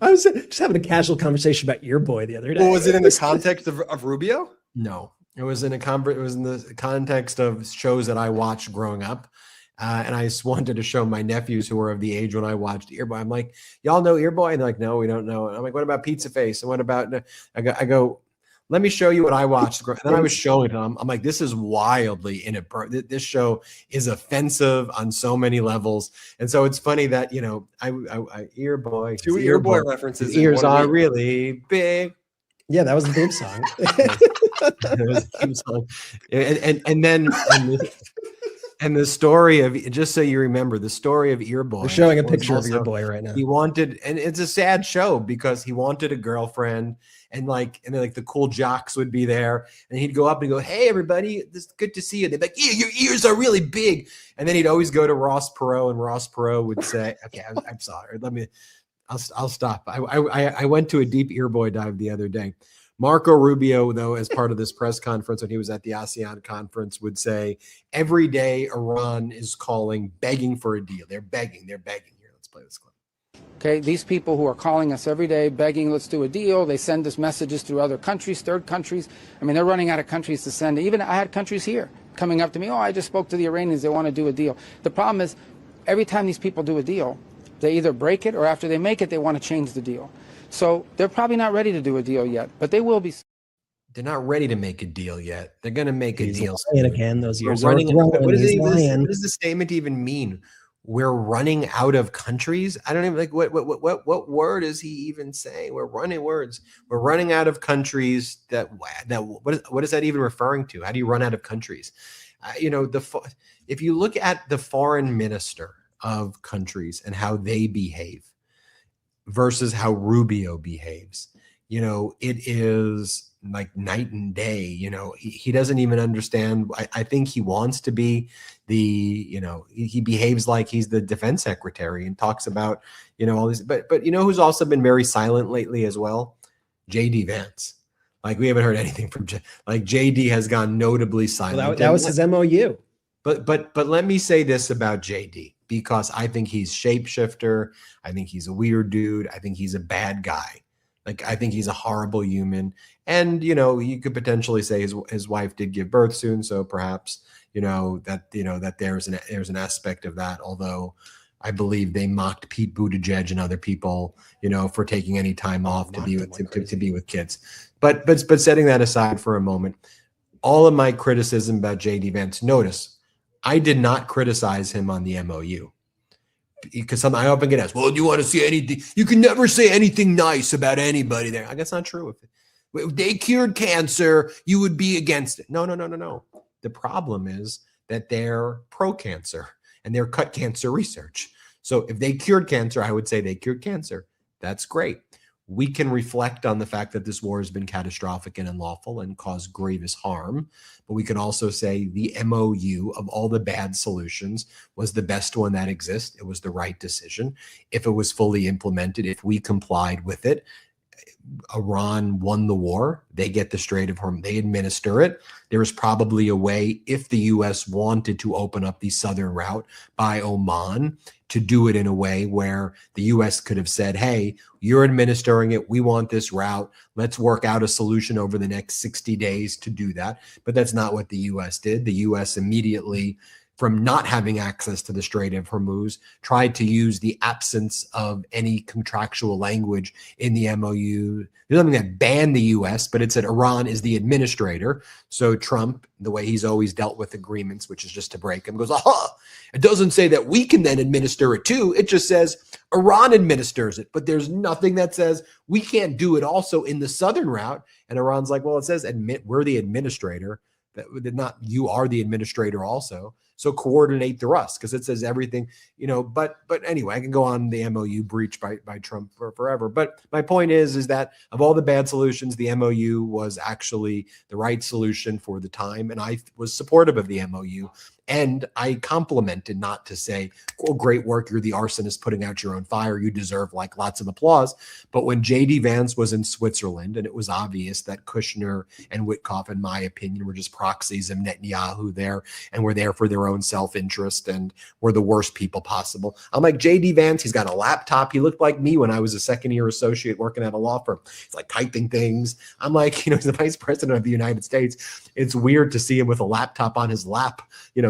I was just having a casual conversation about Earboy the other day. Well, was it in the context of Rubio? No, it was in it was in the context of shows that I watched growing up. And I just wanted to show my nephews who were of the age when I watched Earboy. I'm like, y'all know Earboy? And they're like, no, we don't know. And I'm like, what about Pizza Face? And what about, I go, let me show you what I watched. And then I was showing them. I'm like, this is wildly inappropriate. This show is offensive on so many levels. And so it's funny that, I Earboy. Two his Earboy references. His in ears one are week. really big. Yeah, that was the theme song. It was a theme song. And the story of, just so you remember, the story of Earboy. We're showing a was picture of also- Earboy right now. He wanted, and it's a sad show because he wanted a girlfriend, and then the cool jocks would be there, and he'd go up and go, "Hey, everybody, this is good to see you." They'd be like, "Yeah, your ears are really big," and then he'd always go to Ross Perot, and Ross Perot would say, "Okay, I'm sorry. I'll stop." I went to a deep Earboy dive the other day. Marco Rubio, though, as part of this press conference when he was at the ASEAN conference, would say every day Iran is begging for a deal. They're begging. Here, let's play this clip. Okay, these people who are calling us every day begging, let's do a deal. They send us messages through other countries, third countries. I mean, they're running out of countries to send. Even I had countries here coming up to me, I just spoke to the Iranians. They want to do a deal. The problem is every time these people do a deal, they either break it or after they make it, they want to change the deal. So they're probably not ready to do a deal yet, but they will be. They're not ready to make a deal yet. They're going to make a deal. And again, those We're years running. are growing. What He's lying. does the statement even mean? We're running out of countries. I don't even like what word is he even saying? We're running words. We're running out of countries. What is that even referring to? How do you run out of countries? If you look at the foreign minister of countries and how they behave versus how Rubio behaves, it is like night and day. He doesn't even understand. I think he wants to be he behaves like he's the defense secretary and talks about, all these, but who's also been very silent lately as well? JD Vance. Like we haven't heard anything from JD has gone notably silent. Well, that was his MOU. But let me say this about JD, because I think he's shapeshifter. I think he's a weird dude. I think he's a bad guy. I think he's a horrible human. And, you could potentially say his wife did give birth soon. So perhaps, that there's an aspect of that. Although I believe they mocked Pete Buttigieg and other people, for taking any time off to be with kids. But setting that aside for a moment, all of my criticism about JD Vance, notice, I did not criticize him on the MOU, because I often get asked, well, do you want to see anything? You can never say anything nice about anybody there. I guess not true. If they cured cancer, you would be against it. No. The problem is that they're pro-cancer and they're cut cancer research. So if they cured cancer, I would say they cured cancer. That's great. We can reflect on the fact that this war has been catastrophic and unlawful and caused grievous harm. But we can also say the MOU of all the bad solutions was the best one that exists. It was the right decision. If it was fully implemented, if we complied with it, Iran won the war. They get the Strait of Hormuz. They administer it. There is probably a way, if the U.S. wanted to open up the southern route by Oman, to do it in a way where the U.S. could have said, hey, you're administering it. We want this route. Let's work out a solution over the next 60 days to do that. But that's not what the U.S. did. The U.S. immediately, from not having access to the Strait of Hormuz, tried to use the absence of any contractual language in the MOU. There's something that banned the U.S., but it said Iran is the administrator. So Trump, the way he's always dealt with agreements, which is just to break them, goes, aha, it doesn't say that we can then administer it too. It just says Iran administers it, but there's nothing that says we can't do it also in the southern route. And Iran's like, well, it says we're the administrator. that not you are the administrator also. So coordinate the rest, because it says everything, but anyway, I can go on the MOU breach by Trump for forever. But my point is that of all the bad solutions, the MOU was actually the right solution for the time. And I was supportive of the MOU. And I complimented, not to say, oh, great work, you're the arsonist putting out your own fire, you deserve like lots of applause. But when J.D. Vance was in Switzerland, and it was obvious that Kushner and Witkoff, in my opinion, were just proxies of Netanyahu there, and were there for their own self-interest and were the worst people possible. I'm like, J.D. Vance, he's got a laptop. He looked like me when I was a second-year associate working at a law firm. He's like typing things. I'm like, he's the vice president of the United States. It's weird to see him with a laptop on his lap,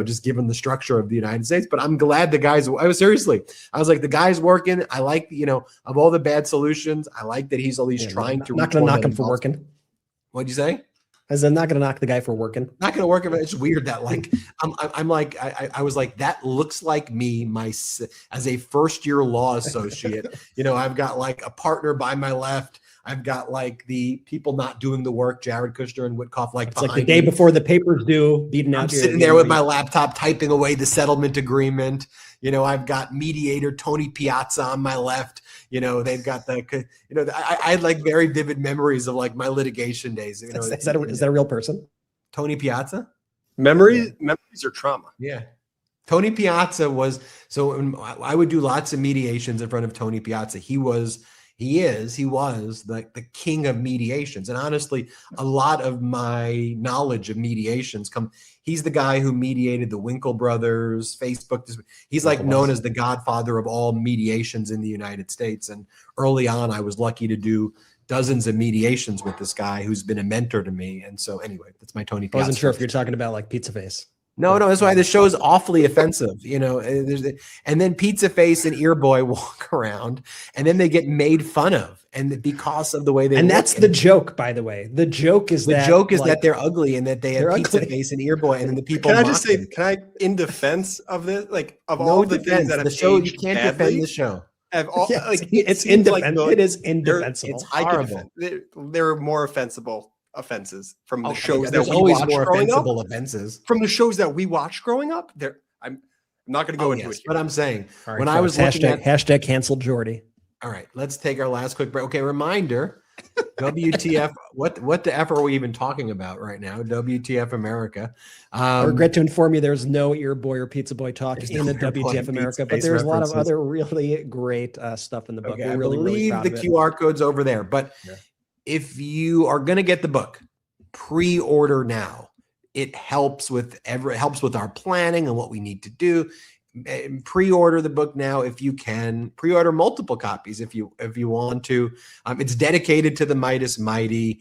just given the structure of the United States. But I'm glad the guys, I was like, the guy's working. I like, of all the bad solutions, I like that he's at least trying to. Not going to knock him for working. What'd you say? I said, not going to knock the guy for working. Not going to work. It's weird that I was like, that looks like me, as a first year law associate. I've got like a partner by my left. I've got like the people not doing the work, Jared Kushner and Witkoff, like it's like the day before the papers due, beating out. I'm sitting there with my laptop typing away the settlement agreement. I've got mediator Tony Piazza on my left. They've got the. I had like very vivid memories of like my litigation days. Is that a real person? Tony Piazza. Memories are trauma. Yeah. Tony Piazza was, so I would do lots of mediations in front of Tony Piazza. He was the king of mediations. And honestly, a lot of my knowledge of mediations he's the guy who mediated the Winkle brothers, Facebook. He's like known as the godfather of all mediations in the United States. And early on, I was lucky to do dozens of mediations with this guy who's been a mentor to me. And so anyway, that's my Tony Piazza. I wasn't sure if you're talking about like Pizza Face. No, that's why the show is awfully offensive. And then Pizza Face and Ear Boy walk around, and then they get made fun of, and because of the way they. And that's the joke, by the way. The joke is that they're ugly and that they have Pizza ugly. Face and Ear Boy, and then the people. Can I just say? Can I, in defense of this, like of no all the defense, things that have the show, you aged can't badly, defend the show. It's indefensible. It is indefensible. It's horrible. There are more offenses from the shows that there's we always watched more growing up. offenses From the shows that we watched growing up. I'm not going to go into it. But I'm saying right, when I was looking at hashtag cancel Jordy. All right, let's take our last quick break. Okay, reminder. WTF? What the F are we even talking about right now? WTF America. I regret to inform you there's no Ear Boy or Pizza Boy talk in the WTF America, but there's a lot of other really great stuff in the book. Okay, I really, believe really the QR code's over there. But if you are going to get the book, pre-order now. It helps with our planning and what we need to do. Pre-order the book now if you can. Pre-order multiple copies if you want to. It's dedicated to the Meidas Mighty.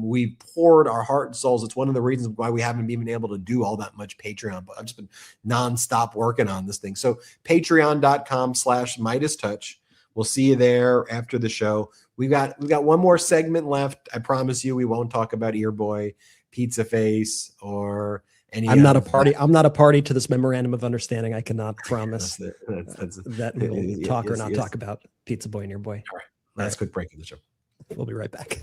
We poured our heart and souls. It's one of the reasons why we haven't been able to do all that much Patreon, but I've just been nonstop working on this thing. So patreon.com/MeidasTouch. We'll see you there after the show. We've got one more segment left. I promise you we won't talk about Ear Boy, Pizza Face, or any. I'm not a party. I'm not a party to this memorandum of understanding. I cannot promise that we will talk or not talk about Pizza Boy and Ear Boy. All right. Last quick break of the show. We'll be right back.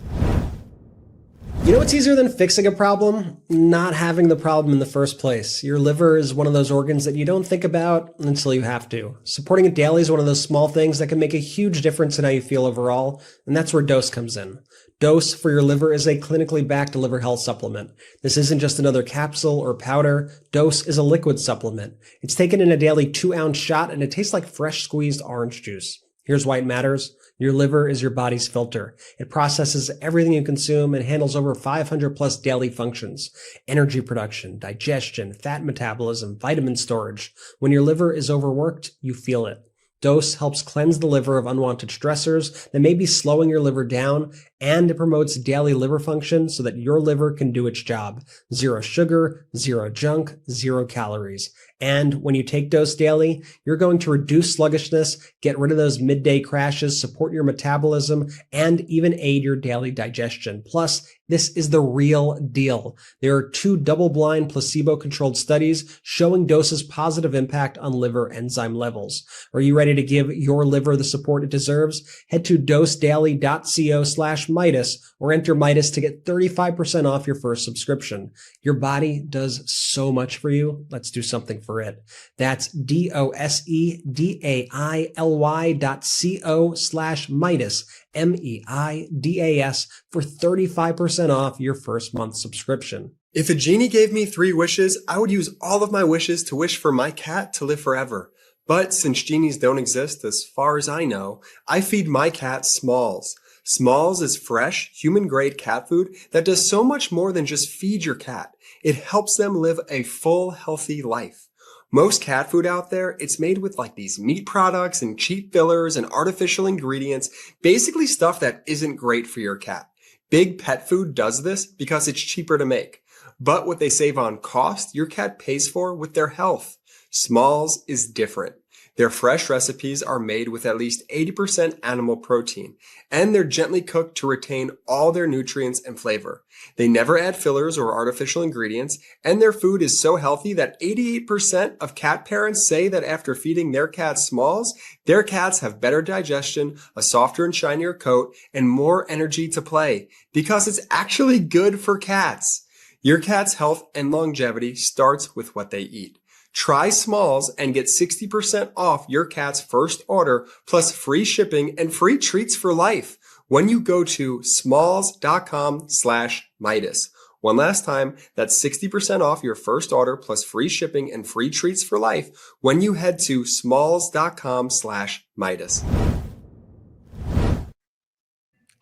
You know what's easier than fixing a problem? Not having the problem in the first place. Your liver is one of those organs that you don't think about until you have to. Supporting it daily is one of those small things that can make a huge difference in how you feel overall, and that's where Dose comes in. Dose for your liver is a clinically backed liver health supplement. This isn't just another capsule or powder. Dose is a liquid supplement. It's taken in a daily 2-ounce shot, and it tastes like fresh squeezed orange juice. Here's why it matters. Your liver is your body's filter. It processes everything you consume and handles over 500 plus daily functions. Energy production, digestion, fat metabolism, vitamin storage. When your liver is overworked, you feel it. Dose helps cleanse the liver of unwanted stressors that may be slowing your liver down, and it promotes daily liver function so that your liver can do its job. 0 sugar, 0 junk, 0 calories. And when you take Dose Daily, you're going to reduce sluggishness, get rid of those midday crashes, support your metabolism, and even aid your daily digestion. Plus, this is the real deal. There are 2 double-blind placebo-controlled studies showing Dose's positive impact on liver enzyme levels. Are you ready to give your liver the support it deserves? Head to dosedaily.co/Meidas or enter Meidas to get 35% off your first subscription. Your body does so much for you. Let's do something for it. That's dosedaily.co/Meidas, MEIDAS, for 35% off your first month subscription. If a genie gave me 3 wishes, I would use all of my wishes to wish for my cat to live forever. But since genies don't exist, as far as I know, I feed my cat Smalls. Smalls is fresh, human-grade cat food that does so much more than just feed your cat. It helps them live a full, healthy life. Most cat food out there, it's made with like these meat products and cheap fillers and artificial ingredients, basically stuff that isn't great for your cat. Big pet food does this because it's cheaper to make. But what they save on cost, your cat pays for with their health. Smalls is different. Their fresh recipes are made with at least 80% animal protein, and they're gently cooked to retain all their nutrients and flavor. They never add fillers or artificial ingredients, and their food is so healthy that 88% of cat parents say that after feeding their cats Smalls, their cats have better digestion, a softer and shinier coat, and more energy to play, because it's actually good for cats. Your cat's health and longevity starts with what they eat. Try Smalls and get 60% off your cat's first order, plus free shipping and free treats for life when you go to smalls.com/Meidas. One last time, that's 60% off your first order plus free shipping and free treats for life when you head to smalls.com/Meidas.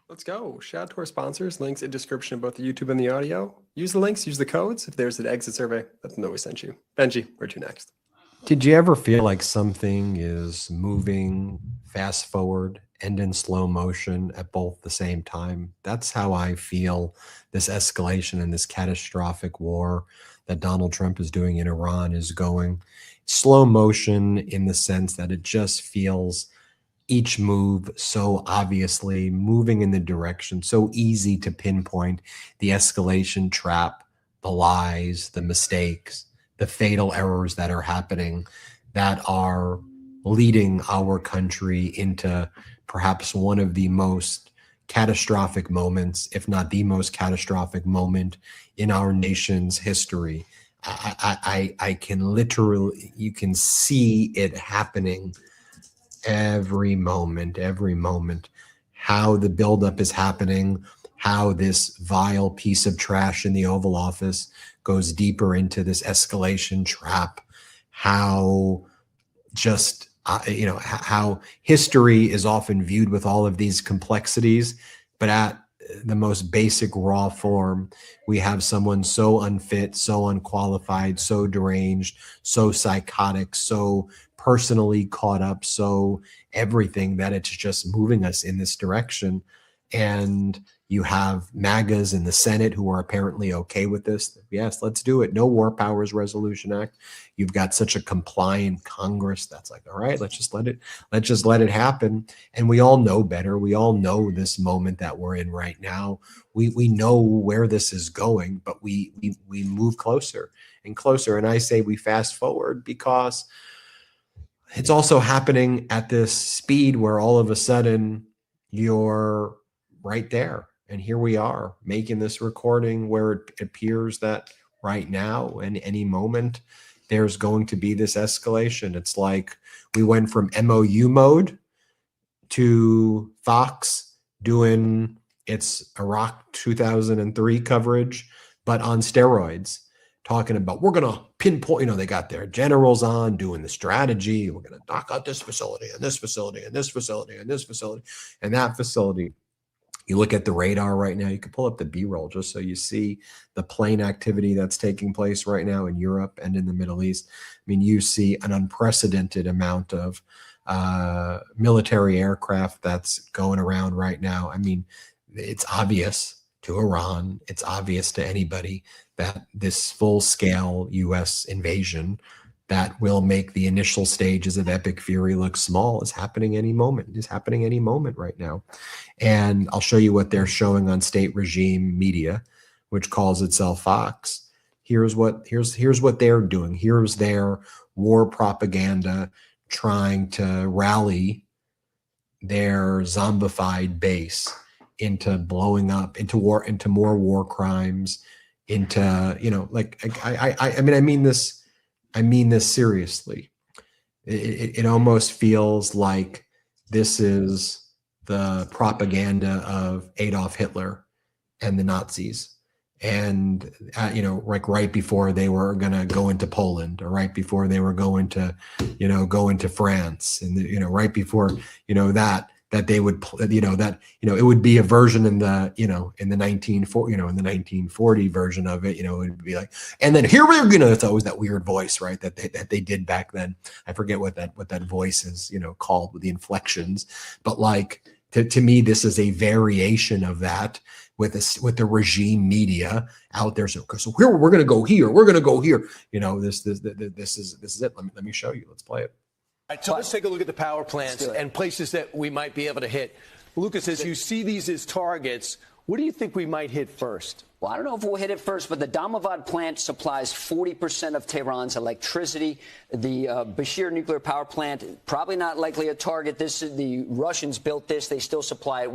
Let's go. Shout out to our sponsors. Links in description of both the YouTube and the audio. Use the links, use the codes. If there's an exit survey, let them know we sent you. Benji, where to next? Did you ever feel like something is moving fast forward and in slow motion at both the same time? That's how I feel this escalation and this catastrophic war that Donald Trump is doing in Iran is going. Slow motion in the sense that it just feels each move so obviously moving in the direction, so easy to pinpoint the escalation trap, the lies, the mistakes, the fatal errors that are happening that are leading our country into perhaps one of the most catastrophic moments, if not the most catastrophic moment in our nation's history. I can literally, you can see it happening every moment, how the buildup is happening, how this vile piece of trash in the Oval Office goes deeper into this escalation trap, how just, how history is often viewed with all of these complexities, but at the most basic raw form, we have someone so unfit, so unqualified, so deranged, so psychotic, so personally caught up, so everything that it's just moving us in this direction. And you have MAGAs in the Senate who are apparently okay with this. Yes, let's do it. No War Powers Resolution Act. You've got such a compliant Congress that's like, all right, let's just let it happen. And we all know better. We all know this moment that we're in right now. We know where this is going, but we move closer and closer. And I say we fast forward because it's also happening at this speed where all of a sudden you're right there. And here we are making this recording where it appears that right now and any moment there's going to be this escalation. It's like we went from MOU mode to Fox doing its Iraq 2003 coverage, but on steroids, talking about we're going to pinpoint, they got their generals on doing the strategy. We're going to knock out this facility and this facility and this facility and this facility and that facility. You look at the radar right now, you can pull up the B-roll just so you see the plane activity that's taking place right now in Europe and in the Middle East. I mean, you see an unprecedented amount of military aircraft that's going around right now. I mean, it's obvious to Iran, it's obvious to anybody that this full-scale U.S. invasion that will make the initial stages of epic fury look small is happening any moment. Is happening any moment right now. And I'll show you what they're showing on state regime media, which calls itself Fox. Here's what they're doing. Here's their war propaganda trying to rally their zombified base into blowing up, into more war crimes, into, you know, like I mean this seriously. It almost feels like this is the propaganda of Adolf Hitler and the Nazis. And, you know, like right before they were going to go into Poland, or right before they were going to, you know, go into France, and, you know, right before, you know, that they would, you know, that, you know, it would be a version in the, you know, in the 1940 version of it, you know, it would be like, and then here we're going to, it's always that weird voice, right? That they did back then. I forget what that voice is, you know, called, with the inflections, but like, to me, this is a variation of that, with the regime media out there. So here we're going to go here. We're going to go here. You know, this is it. Let me show you. Let's play it. All right, so let's take a look at the power plants and places that we might be able to hit. Lucas, as you see these as targets, what do you think we might hit first? Well, I don't know if we'll hit it first, but the Damavad plant supplies 40% of Tehran's electricity. The Bashir nuclear power plant, probably not likely a target. The Russians built this. They still supply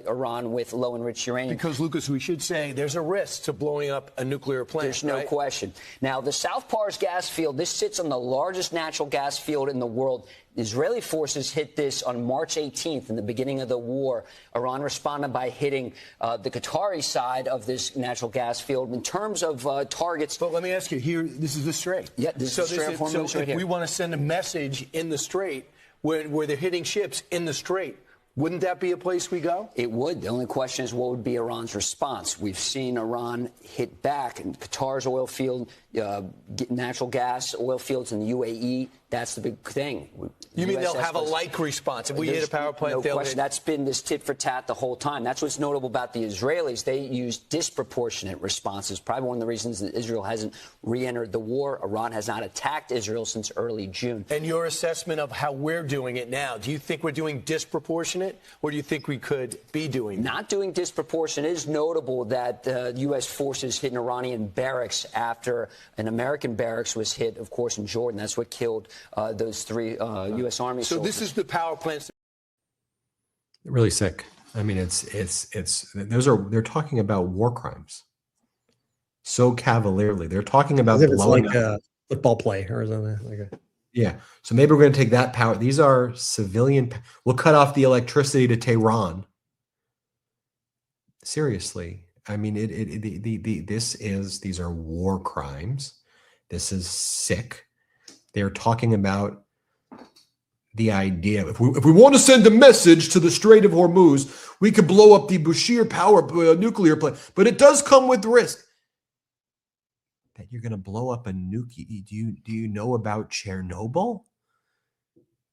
Iran with low-enriched uranium. Because, Lucas, we should say there's a risk to blowing up a nuclear plant. There's no question. Now, the South Pars gas field, this sits on the largest natural gas field in the world. Israeli forces hit this on March 18th, in the beginning of the war. Iran responded by hitting the Qatari side of this natural gas field. In terms of targets. But let me ask you, here, this is the Strait. Yeah, this is the Strait of Hormuz so right if here. we want to send a message in the Strait where they're hitting ships in the Strait, wouldn't that be a place we go? It would. The only question is, what would be Iran's response? We've seen Iran hit back in Qatar's oil field, natural gas oil fields in the UAE. That's the big thing. You mean they'll have a like response? If we hit a power plant, no they'll question. That's been this tit for tat the whole time. That's what's notable about the Israelis. They use disproportionate responses. Probably one of the reasons that Israel hasn't re-entered the war. Iran has not attacked Israel since early June. And your assessment of how we're doing it now, do you think we're doing disproportionate, or do you think we could be doing not doing disproportionate? It is notable that U.S. forces hit an Iranian barracks after an American barracks was hit, of course, in Jordan. That's what killed those three U.S. Army soldiers. So this is the power plants. Really sick. I mean, they're talking about war crimes so cavalierly. They're talking about blowing like a football play or something. Yeah. So maybe we're going to take that power. These are civilian. We'll cut off the electricity to Tehran. Seriously. I mean, these are war crimes. This is sick. They're talking about the idea, if we want to send a message to the Strait of Hormuz, we could blow up the Bashir power nuclear plant, but it does come with risk. That you're going to blow up a nuclear? Do you know about Chernobyl?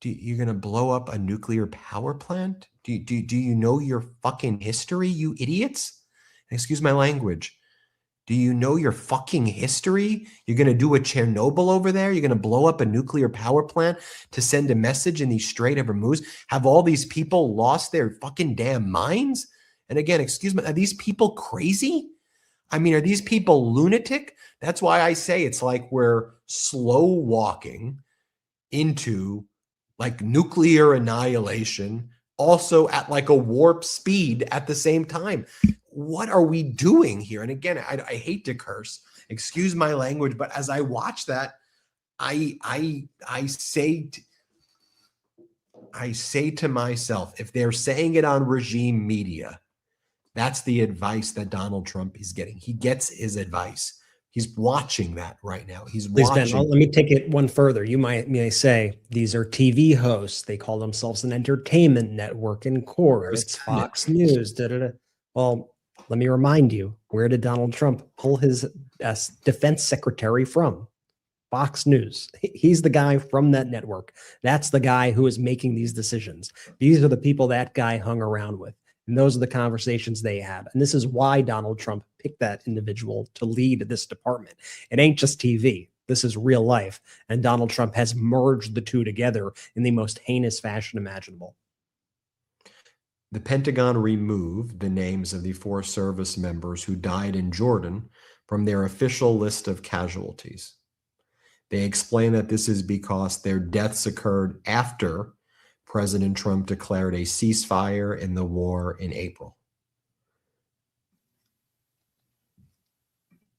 You're going to blow up a nuclear power plant? Do you know your fucking history, you idiots? Excuse my language. Do you know your fucking history? You're going to do a Chernobyl over there? You're going to blow up a nuclear power plant to send a message in the Strait of Hormuz? Have all these people lost their fucking damn minds? And again, excuse me, are these people crazy? I mean, are these people lunatic? That's why I say it's like we're slow walking into like nuclear annihilation, also at like a warp speed at the same time. What are we doing here? And again, I hate to curse, excuse my language, but as I watch that, I say to myself, if they're saying it on regime media, that's the advice that Donald Trump is getting. He gets his advice. He's watching that right now. He's watching. Ben, let me take it one further. You may say these are TV hosts. They call themselves an entertainment network in court. It's Fox News. Well, let me remind you, where did Donald Trump pull his defense secretary from? Fox News. He's the guy from that network. That's the guy who is making these decisions. These are the people that guy hung around with. And those are the conversations they have. And this is why Donald Trump picked that individual to lead this department. It ain't just TV. This is real life. And Donald Trump has merged the two together in the most heinous fashion imaginable. The Pentagon removed the names of the 4 service members who died in Jordan from their official list of casualties. They explain that this is because their deaths occurred after President Trump declared a ceasefire in the war in April.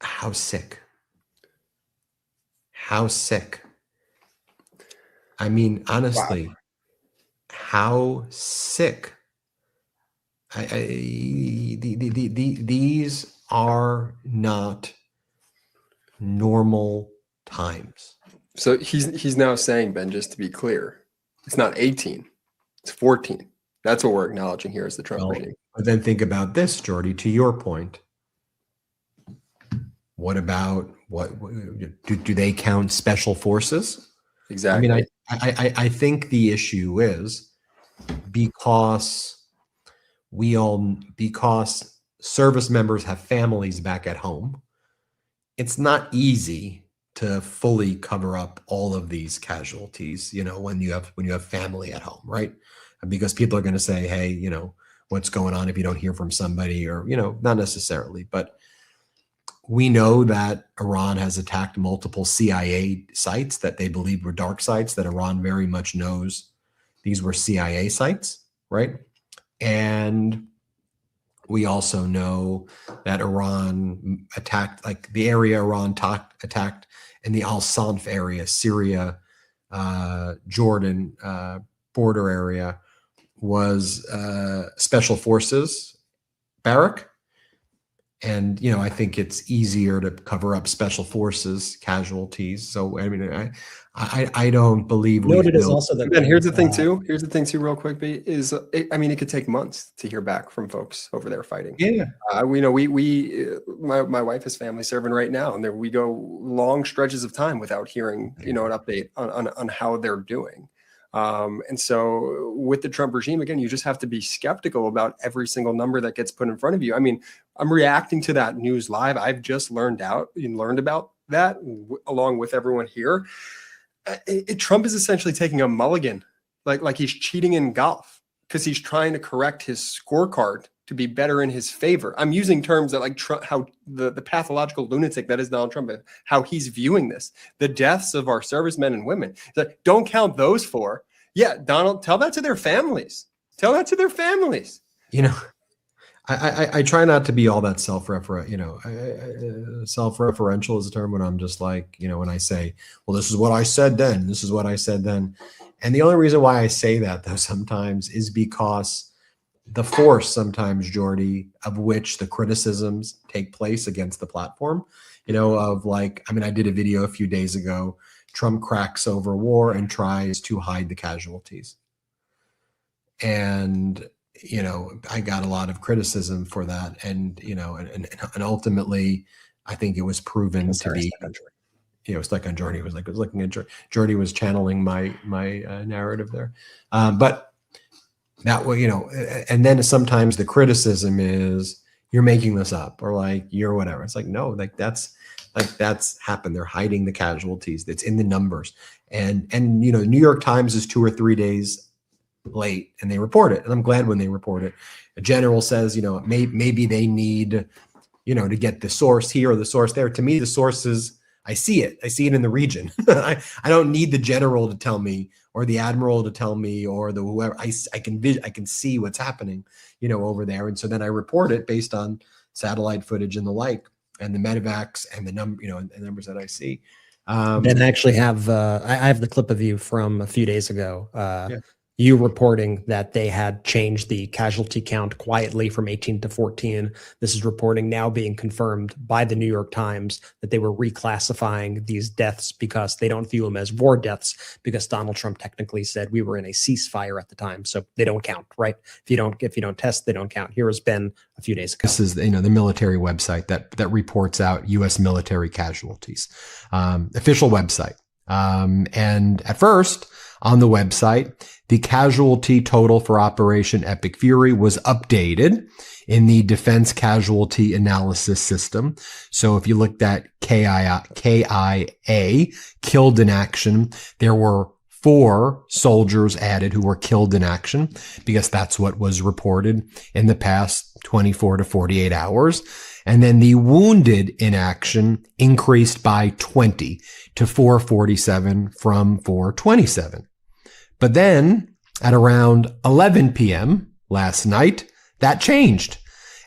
How sick. How sick. I mean, honestly, how sick. These are not normal times. So he's now saying, Ben, just to be clear, it's not 18, it's 14. That's what we're acknowledging here as the Trump regime. But then think about this, Jordy, to your point. What about do they count special forces? Exactly. I mean, I think the issue is because service members have families back at home, it's not easy to fully cover up all of these casualties, when you have family at home, right? Because people are going to say, hey, what's going on if you don't hear from somebody, or, not necessarily, but we know that Iran has attacked multiple CIA sites that they believe were dark sites, that Iran very much knows these were CIA sites, right? And we also know that Iran attacked, like the area Iran attacked in the Al-Sanf area, Syria, Jordan border area, was special forces barrack. And, I think it's easier to cover up special forces casualties. So, I mean, I don't believe Noted is also that. And here's the thing too. Here's the thing too, real quick, B, is it could take months to hear back from folks over there fighting. Yeah. My wife is family serving right now, and we go long stretches of time without hearing, an update on how they're doing. And so with the Trump regime, again, you just have to be skeptical about every single number that gets put in front of you. I mean, I'm reacting to that news live. I've just learned about that along with everyone here. Trump is essentially taking a mulligan, like he's cheating in golf, because he's trying to correct his scorecard to be better in his favor. I'm using terms that, like, Trump, how the pathological lunatic that is Donald Trump, how he's viewing this. The deaths of our servicemen and women. It's like, don't count those 4. Yeah, Donald, tell that to their families. Tell that to their families. I try not to be all that self-referential is a term, when I'm just like, when I say, well, this is what I said then, this is what I said then. And the only reason why I say that, though, sometimes is because the force sometimes, Jordy, of which the criticisms take place against the platform, of like, I did a video a few days ago, Trump cracks over war and tries to hide the casualties. And I got a lot of criticism for that, and and ultimately, I think it was proven to be, stuck on Jordy. It was looking at Jordy was channeling my narrative there, but that way, and then sometimes the criticism is you're making this up, or like you're whatever. It's like, no, that's happened. They're hiding the casualties. That's in the numbers, and New York Times is 2 or 3 days late, and they report it, and I'm glad when they report it. A general says, maybe they need, to get the source here or the source there. To me, the source is, I see it in the region. I don't need the general to tell me, or the admiral to tell me, or the whoever. I can see what's happening, over there, and so then I report it based on satellite footage and the like, and the medevacs and the numbers that I see. And I actually have I have the clip of you from a few days ago. You reporting that they had changed the casualty count quietly from 18 to 14. This is reporting now being confirmed by the New York Times that they were reclassifying these deaths because they don't view them as war deaths, because Donald Trump technically said we were in a ceasefire at the time, so they don't count, right? If you don't test, they don't count. Here has been a few days ago. This is the military website that reports out U.S. military casualties, official website. And at first, on the website. The casualty total for Operation Epic Fury was updated in the defense casualty analysis system. So if you looked at KIA, killed in action, there were 4 soldiers added who were killed in action, because that's what was reported in the past 24 to 48 hours. And then the wounded in action increased by 20 to 447 from 427. But then at around 11 p.m. last night, that changed.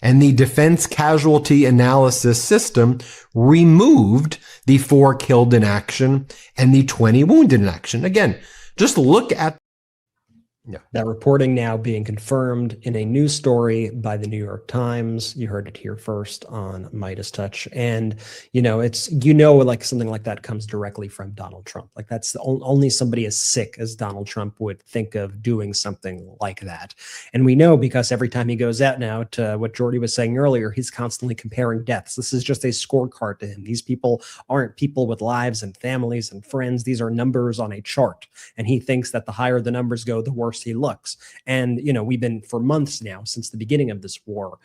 And the defense casualty analysis system removed the 4 killed in action and the 20 wounded in action. Again, just look at that reporting now being confirmed in a news story by the New York Times. You heard it here first on MeidasTouch. And, like something like that comes directly from Donald Trump. Like that's only somebody as sick as Donald Trump would think of doing something like that. And we know because every time he goes out now, to what Jordy was saying earlier, he's constantly comparing deaths. This is just a scorecard to him. These people aren't people with lives and families and friends. These are numbers on a chart. And he thinks that the higher the numbers go, the worse he looks. And we've been, for months now, since the beginning of this war,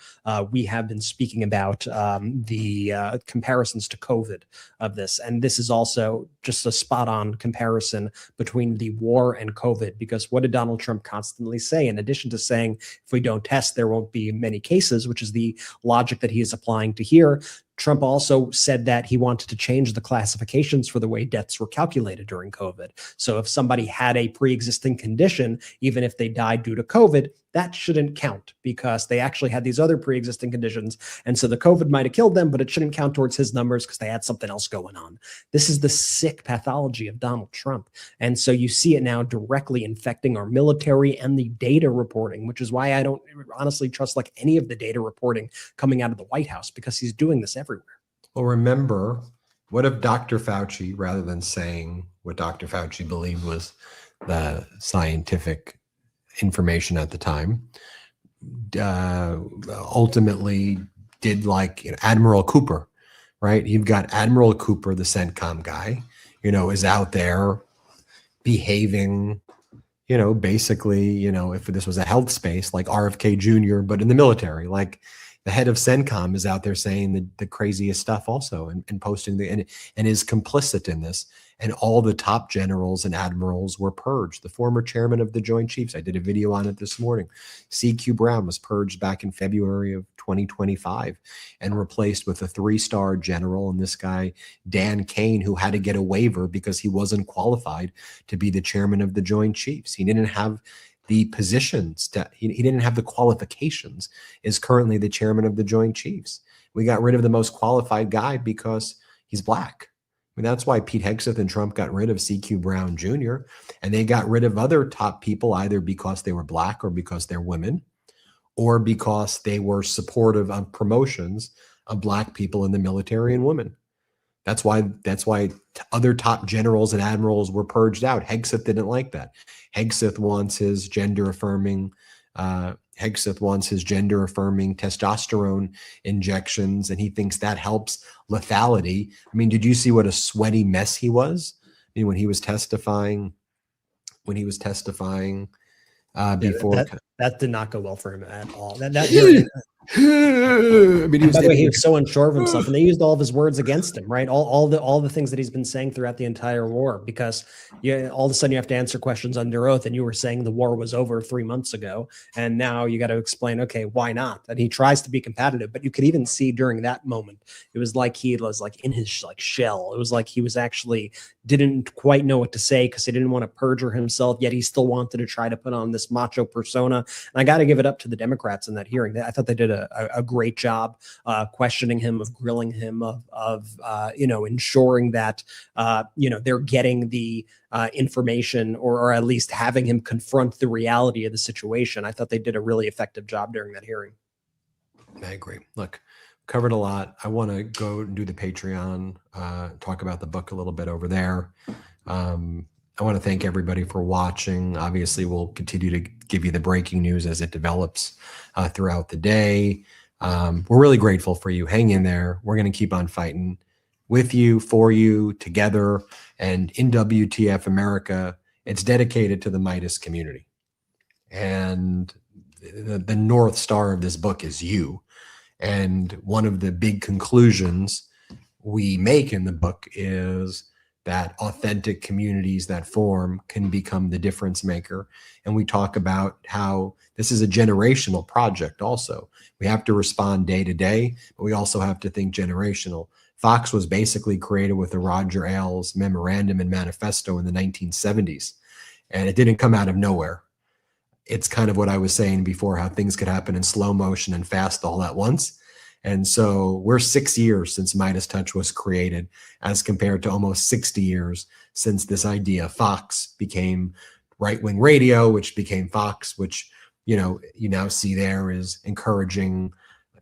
we have been speaking about the comparisons to COVID of this. And this is also just a spot-on comparison between the war and COVID, because what did Donald Trump constantly say? In addition to saying, if we don't test, there won't be many cases, which is the logic that he is applying to here, Trump also said that he wanted to change the classifications for the way deaths were calculated during COVID. So if somebody had a pre-existing condition, even if they died due to COVID, that shouldn't count because they actually had these other pre-existing conditions. And so the COVID might have killed them, but it shouldn't count towards his numbers because they had something else going on. This is the sick pathology of Donald Trump. And so you see it now directly infecting our military and the data reporting, which is why I don't honestly trust like any of the data reporting coming out of the White House, because he's doing this everywhere. Well, remember, what if Dr. Fauci, rather than saying what Dr. Fauci believed was the scientific information at the time, ultimately did like Admiral Cooper, right? You've got Admiral Cooper, the CENTCOM guy, is out there behaving, basically, if this was a health space like RFK Jr., but in the military, like the head of CENTCOM is out there saying the craziest stuff also and posting and is complicit in this. And all the top generals and admirals were purged. The former chairman of the Joint Chiefs, I did a video on it this morning, C.Q. Brown, was purged back in February of 2025 and replaced with a 3-star general. And this guy, Dan Kane, who had to get a waiver because he wasn't qualified to be the chairman of the Joint Chiefs. He didn't have the positions, he didn't have the qualifications, is currently the chairman of the Joint Chiefs. We got rid of the most qualified guy because he's black. I mean, that's why Pete Hegseth and Trump got rid of C.Q. Brown Jr. And they got rid of other top people either because they were black or because they're women or because they were supportive of promotions of black people in the military and women. That's why other top generals and admirals were purged out. Hegseth didn't like that. Hegseth wants his gender affirming testosterone injections, and he thinks that helps lethality. I mean, did you see what a sweaty mess he was? I mean, when he was testifying before. That did not go well for him at all. I mean, by the way, he was so unsure of himself, and they used all of his words against him, right? All the things that he's been saying throughout the entire war, because all of a sudden you have to answer questions under oath, and you were saying the war was over 3 months ago, and now you got to explain, okay, why not? And he tries to be competitive, but you could even see during that moment, it was like he was like in his like shell. It was like he was actually didn't quite know what to say because he didn't want to perjure himself, yet he still wanted to try to put on this macho persona. And I got to give it up to the Democrats in that hearing. I thought they did a great job questioning him, of grilling him, of ensuring that they're getting the information or at least having him confront the reality of the situation. I thought they did a really effective job during that hearing. I agree. Look, covered a lot. I want to go and do the Patreon, talk about the book a little bit over there. I want to thank everybody for watching. Obviously, we'll continue to give you the breaking news as it develops throughout the day. We're really grateful for you. Hang in there. We're going to keep on fighting with you, for you, together. And in WTF America, It's dedicated to the Meidas community. And the North Star of this book is you. And one of the big conclusions we make in the book is that authentic communities that form can become the difference maker. And we talk about how this is a generational project also. We have to respond day to day, but we also have to think generational. Fox was basically created with the Roger Ailes memorandum and manifesto in the 1970s, and it didn't come out of nowhere. It's kind of what I was saying before, how things could happen in slow motion and fast all at once. And so we're 6 years since MeidasTouch was created, as compared to almost 60 years since this idea Fox became right-wing radio, which became Fox, which, you now see there is encouraging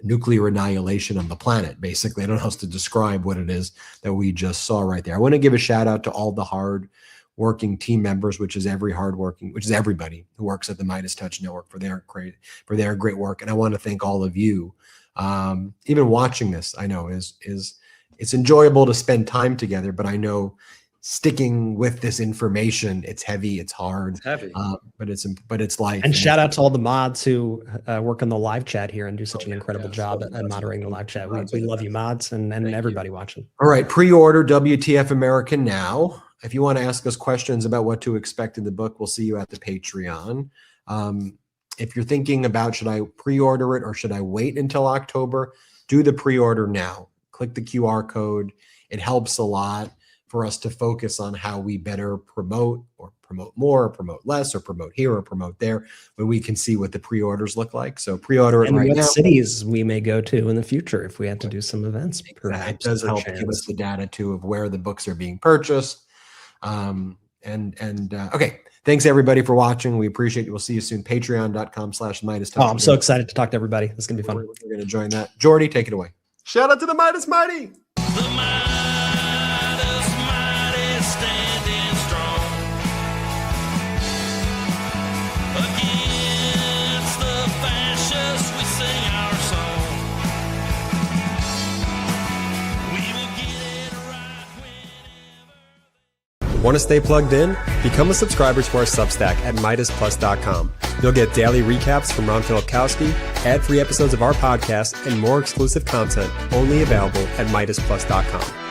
nuclear annihilation of the planet. Basically, I don't know how else to describe what it is that we just saw right there. I want to give a shout out to all the hard-working team members, which is everybody who works at the MeidasTouch Network for their great work. And I want to thank all of you. Even watching this, I know it's enjoyable to spend time together, but I know sticking with this information, it's heavy, it's hard, It's heavy. but it's life. And shout out to all the mods who work on the live chat here and do such an incredible job at moderating the live chat. We love you, mods, and everybody watching. All right, pre-order WTF American now. If you want to ask us questions about what to expect in the book, we'll see you at the Patreon. If you're thinking about, should I pre-order it or should I wait until October, do the pre-order now. Click the QR code. It helps a lot for us to focus on how we better promote, or promote more, or promote less, or promote here or promote there, when we can see what the pre-orders look like. So pre-order it And right what now. cities we may go to in the future if we have to do some events. Perhaps, It does help give us the data too of where the books are being purchased. Okay. Thanks everybody for watching. We appreciate you. We'll see you soon. Patreon.com/MeidasTouch. Oh, I'm so excited to talk to everybody. This is going to be fun. We're going to join that. Jordy, take it away. Shout out to the Meidas Mighty. Standing strong against the fascists. We sing our song. We will get it right whenever. Want to stay plugged in? Become a subscriber to our Substack at MeidasPlus.com. You'll get daily recaps from Ron Filipkowski, ad-free episodes of our podcast, and more exclusive content only available at MeidasPlus.com.